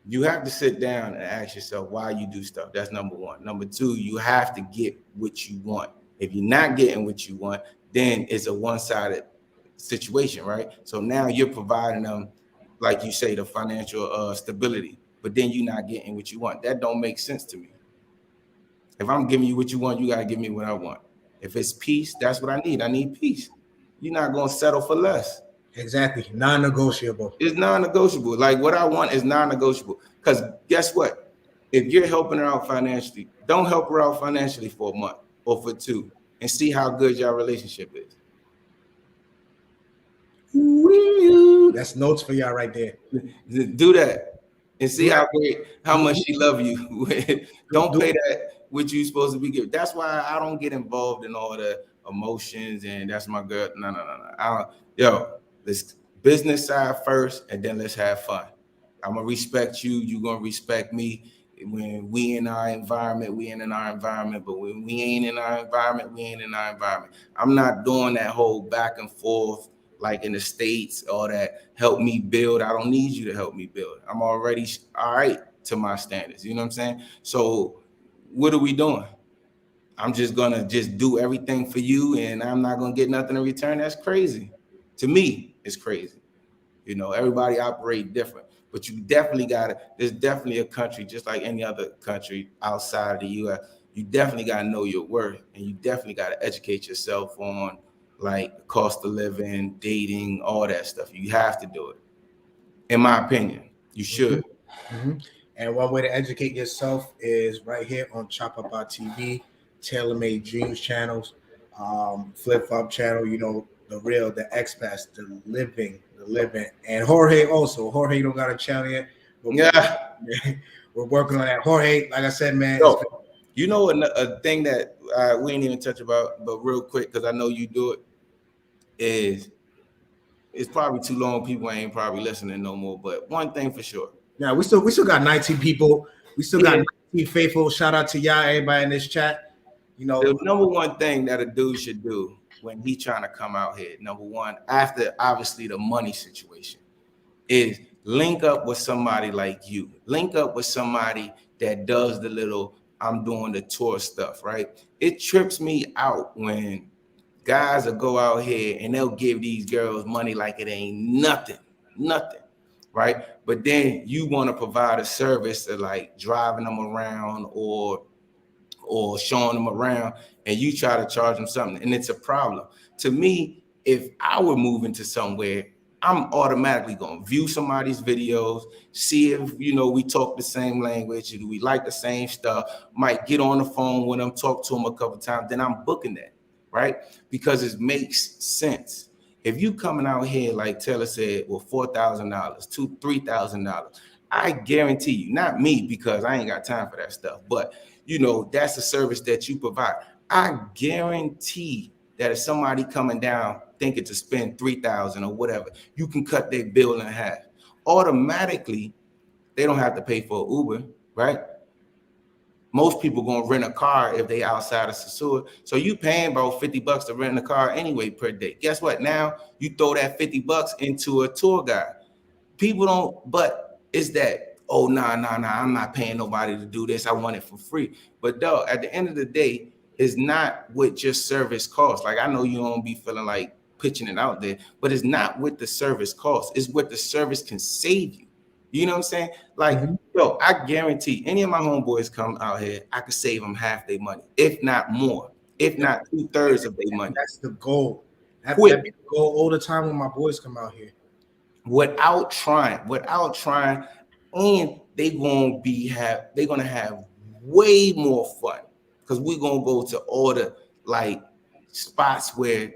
you have to sit down and ask yourself why you do stuff. That's number one. Number two, you have to get what you want. If you're not getting what you want, then it's a one-sided situation, right? So now you're providing them, like you say, the financial stability, but then you're not getting what you want. That don't make sense to me. If I'm giving you what you want, you got to give me what I want. If it's peace, that's what I need. I need peace. You're not going to settle for less. Exactly. Non-negotiable. It's non-negotiable. Like what I want is non-negotiable. Because guess what? If you're helping her out financially, don't help her out financially for a month or for 2 and see how good your relationship is. That's notes for y'all right there. Do that and see how much she love you. Don't pay that what you supposed to be giving. That's why I don't get involved in all the emotions and that's my girl. No. Let's business side first and then let's have fun. I'm gonna respect you. You're gonna respect me. When we in our environment, we in our environment. But when we ain't in our environment, we ain't in our environment. I'm not doing that whole back and forth like in the States or that help me build. I don't need you to help me build. I'm already all right to my standards. You know what I'm saying? So what are we doing? I'm just gonna do everything for you and I'm not gonna get nothing in return. That's crazy. To me, it's crazy. You know, everybody operate different, but you definitely there's definitely a country just like any other country outside of the US. You definitely got to know your worth and you definitely got to educate yourself on like cost of living, dating, all that stuff. You have to do it. In my opinion, you should. Mm-hmm. And one way to educate yourself is right here on Chop Up Our TV, Taylormade Dreams channels, Flip Flop channel, you know, the expats, the living. And Jorge also. Jorge don't got a channel yet. We're working on that. Jorge, like I said, man. You know a thing that we ain't even touch about, but real quick, because I know you do it, is it's probably too long. People ain't probably listening no more. But one thing for sure. Yeah, we still got 19 people. We still got 19 faithful. Shout out to y'all, everybody in this chat. You know, the number one thing that a dude should do when he trying to come out here, number one, after obviously the money situation, is link up with somebody like you. Link up with somebody that does the little, I'm doing the tour stuff, right? It trips me out when guys will go out here and they'll give these girls money like it ain't nothing, right? But then you want to provide a service of like driving them around or showing them around, and you try to charge them something, and it's a problem. To me, if I were moving to somewhere, I'm automatically going to view somebody's videos, see if, we talk the same language, do we like the same stuff, might get on the phone with them, talk to them a couple times, then I'm booking that, right? Because it makes sense. If you coming out here, like Taylor said, with $4,000, $3,000, I guarantee you, not me, because I ain't got time for that stuff, but that's a service that you provide. I guarantee that if somebody coming down thinking to spend $3,000 or whatever, you can cut their bill in half. Automatically, they don't have to pay for Uber, right? Most people gonna rent a car if they outside of Sasua. So you paying about $50 to rent a car anyway per day. Guess what? Now you throw that $50 into a tour guide. People don't, but it's that, oh, nah, I'm not paying nobody to do this. I want it for free. But dog, at the end of the day, it's not what your service costs. Like, I know you don't be feeling like pitching it out there, but it's not what the service costs. It's what the service can save you. You know what I'm saying? Like, yo, I guarantee any of my homeboys come out here, I could save them half their money, if not more, if not 2/3 of their money. That's the goal. That be the goal all the time when my boys come out here. Without trying, and they're gonna have way more fun because we're gonna go to all the like spots where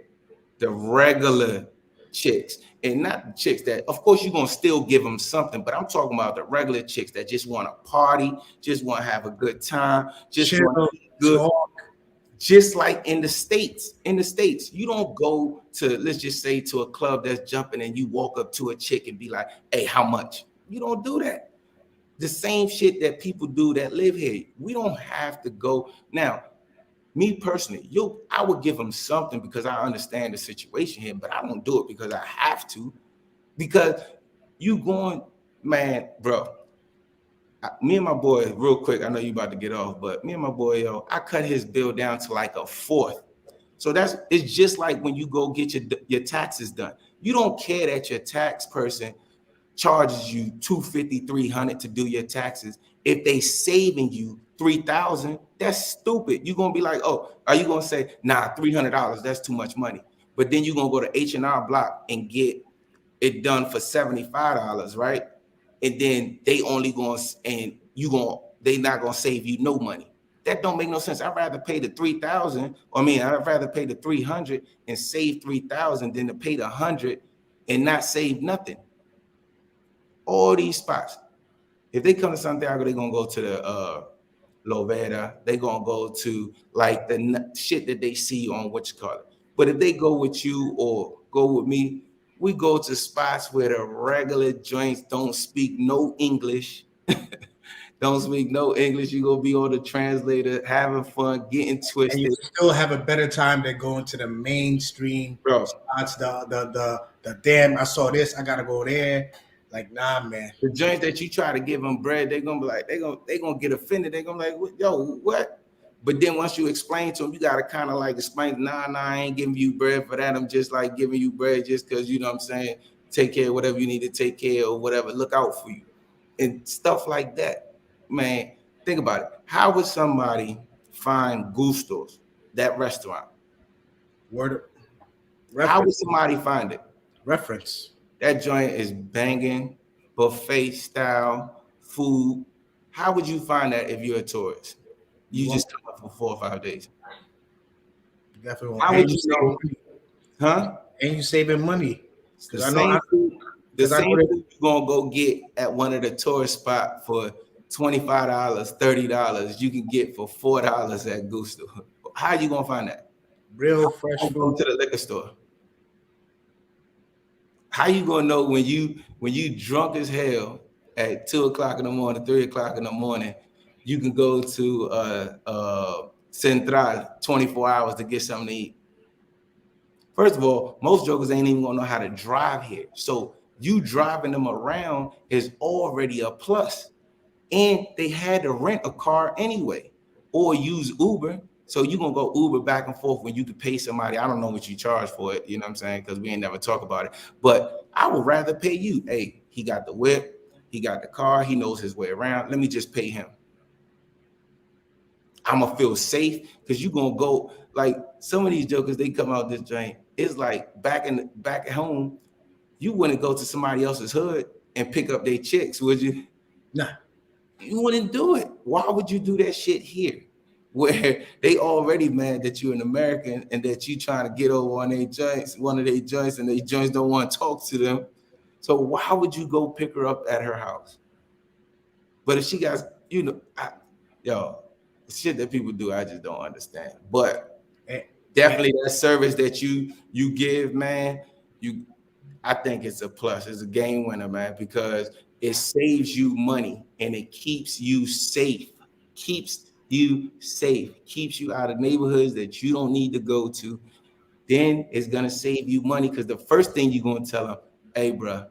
the regular chicks, and not the chicks that, of course, you're gonna still give them something, but I'm talking about the regular chicks that just want to party, just want to have a good time, just want to eat good. Talk. Just like in the States, you don't go to, let's just say, to a club that's jumping and you walk up to a chick and be like, hey, how much? You don't do that. The same shit that people do that live here. We don't have to go. Now, me personally, I would give them something because I understand the situation here, but I don't do it because I have to. Because you going, man, bro. Me and my boy, real quick, I know you about to get off, but me and my boy, I cut his bill down to like a fourth. So it's just like when you go get your taxes done. You don't care that your tax person charges you $250, $300 to do your taxes. If they saving you $3,000, that's stupid. You're gonna be like, oh, are you gonna say, nah, $300, that's too much money? But then you're gonna go to H&R Block and get it done for $75, right? And then they only they not gonna save you no money. That don't make no sense. I'd rather pay the $3,000. I'd rather pay the $300 and save $3,000 than to pay the $100 and not save nothing. All these spots, if they come to Santiago, they're gonna go to the Lovera. They're gonna go to like the shit that they see on what you call it. But if they go with you or go with me, we go to spots where the regular joints don't speak no English. Don't speak no English. You're going to be on the translator, having fun, getting twisted. And you still have a better time than going to the mainstream spots. The damn, I saw this, I got to go there. Like, nah, man. The joints that you try to give them bread, they're going to be like, they're going to get offended. They're going to be like, yo, what? But then once you explain to them, you got to kind of like explain, nah, I ain't giving you bread for that. I'm just like giving you bread just because, you know what I'm saying, take care of whatever you need to take care of or whatever, look out for you. And stuff like that. Man, think about it. How would somebody find Gusto's, that restaurant? How would somebody find it? Reference. That joint is banging, buffet style, food. How would you find that if you're a tourist? You just come up for 4 or 5 days. Definitely. How would you know? Huh? And you saving money. The same food you're gonna go get at one of the tourist spots for $25, $30, you can get for $4 at Gusto. How are you gonna find that? Real fresh food. Go to the liquor store. How you gonna know when you drunk as hell at 2 o'clock in the morning, 3 o'clock in the morning? You can go to Central 24 hours to get something to eat. First of all, most jokers ain't even gonna know how to drive here. So You driving them around is already a plus. And they had to rent a car anyway or use Uber. So you're going to go Uber back and forth when you could pay somebody. I don't know what you charge for it. You know what I'm saying? Because we ain't never talk about it. But I would rather pay you. Hey, he got the whip. He got the car. He knows his way around. Let me just pay him. I'm going to feel safe because you're going to go like some of these jokers, they come out this joint. It's like back at home, you wouldn't go to somebody else's hood and pick up their chicks, would you? Nah. You wouldn't do it. Why would you do that shit here? Where they already mad that you're an American and that you trying to get over on their joints, one of their joints, and their joints don't want to talk to them. So why would you go pick her up at her house? But if she got, the shit that people do, I just don't understand. But definitely that service that you give, man, I think it's a plus. It's a game winner, man, because it saves you money and it keeps you safe. Keeps you out of neighborhoods that you don't need to go to. Then it's gonna save you money because the first thing you're gonna tell them, hey, bro,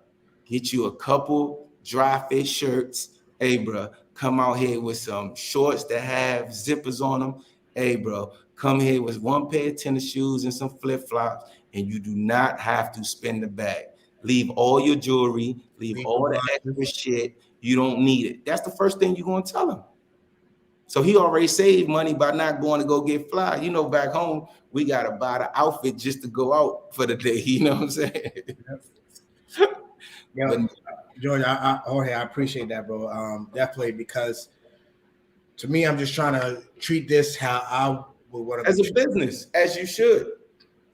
get you a couple dry fit shirts. Hey, bro, come out here with some shorts that have zippers on them. Hey, bro, come here with one pair of tennis shoes and some flip flops, and you do not have to spend the bag. Leave all your jewelry, leave all the extra shit. You don't need it. That's the first thing you're going to tell him. So he already saved money by not going to go get fly. You know, back home, we got to buy the outfit just to go out for the day. You know what I'm saying? Yeah, George, Jorge, I appreciate that, bro. Definitely, because to me, I'm just trying to treat this how I would want to. As a business, as you should.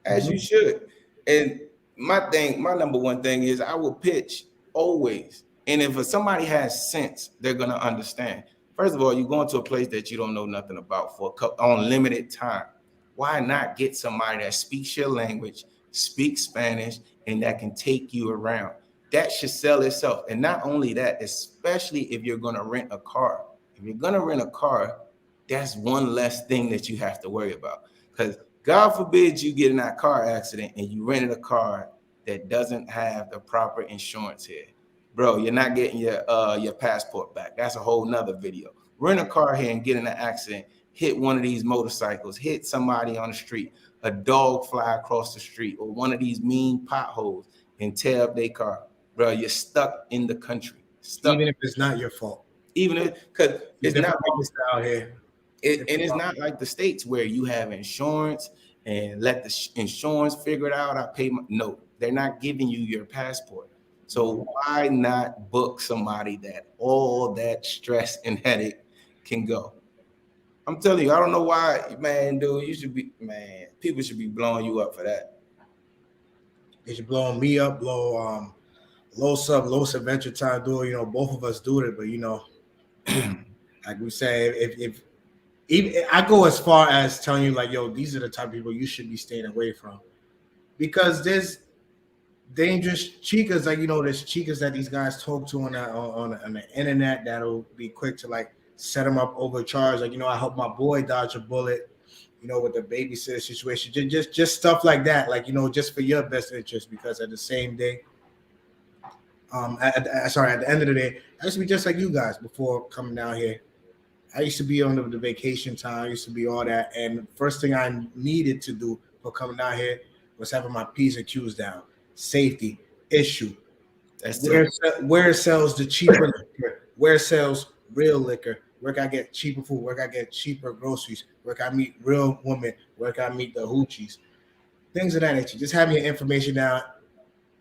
As you should. And my number one thing is I will pitch always. And if somebody has sense, they're going to understand. First of all, you're going to a place that you don't know nothing about on limited time. Why not get somebody that speaks your language, speaks Spanish, and that can take you around? That should sell itself. And not only that, especially if you're going to rent a car. If you're going to rent a car, that's one less thing that you have to worry about. Because God forbid you get in that car accident and you rented a car that doesn't have the proper insurance here. Bro, you're not getting your passport back. That's a whole nother video. Rent a car here and get in an accident, hit one of these motorcycles, hit somebody on the street, a dog fly across the street, or one of these mean potholes and tear up their car. Bro, you're stuck in the country. Even if it's not your fault. Even if, because it's not out here. It's not like the States where you have insurance and let the insurance figure it out. No, they're not giving you your passport. So why not book somebody that all that stress and headache can go? I'm telling you, I don't know why, man, dude, people should be blowing you up for that. They should blow me up, blow low adventure time, dude. You know, both of us do it, but you know, like we say, if even I go as far as telling you, like, yo, these are the type of people you should be staying away from, because there's dangerous chicas, like, you know, there's chicas that these guys talk to on the internet that'll be quick to like set them up, overcharge. Like, you know, I helped my boy dodge a bullet, you know, with the babysitter situation, just stuff like that, like, you know, just for your best interest. Because at the same day, at the end of the day, I used to be just like you guys before coming down here. I used to be on the vacation time. I used to be all that. And the first thing I needed to do for coming down here was having my P's and Q's down. Safety, issue. Where sells the cheaper liquor? Where sells real liquor? Where can I get cheaper food? Where can I get cheaper groceries? Where can I meet real women? Where can I meet the hoochies? Things of that nature. Just having your information down,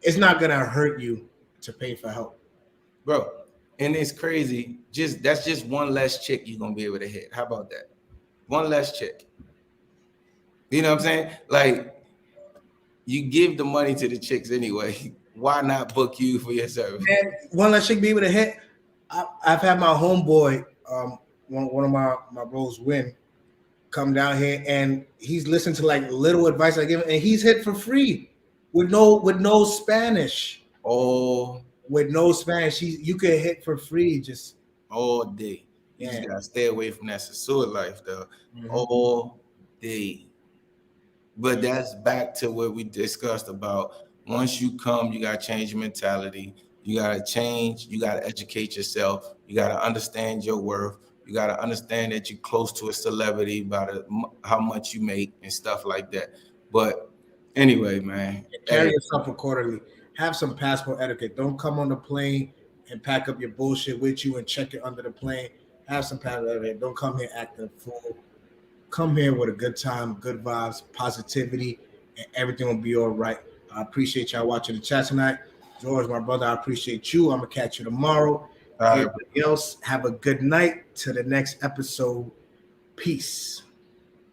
it's not going to hurt you to pay for help. Bro, and it's crazy. That's just one less chick you're gonna be able to hit. How about that? One less chick. You know what I'm saying? Like, you give the money to the chicks anyway. Why not book you for your service? Man, one less chick be able to hit. I've had my homeboy, one of my bros, Win, come down here, and he's listened to like little advice I give him, and he's hit for free with no Spanish. Oh. With no Spanish, you could hit for free just all day. You just gotta stay away from that sewer life, though. All day. But that's back to what we discussed about Once you come, you got to change your mentality. You got to change. You got to educate yourself. You got to understand your worth. You got to understand that you're close to a celebrity about how much you make and stuff like that. But anyway, man. Carry yourself accordingly. Have some passport etiquette. Don't come on the plane and pack up your bullshit with you and check it under the plane. Have some passport etiquette. Don't come here acting a fool. Come here with a good time, good vibes, positivity, and everything will be all right. I appreciate y'all watching the chat tonight. George, my brother, I appreciate you. I'm going to catch you tomorrow. Everybody else, have a good night. To the next episode. Peace.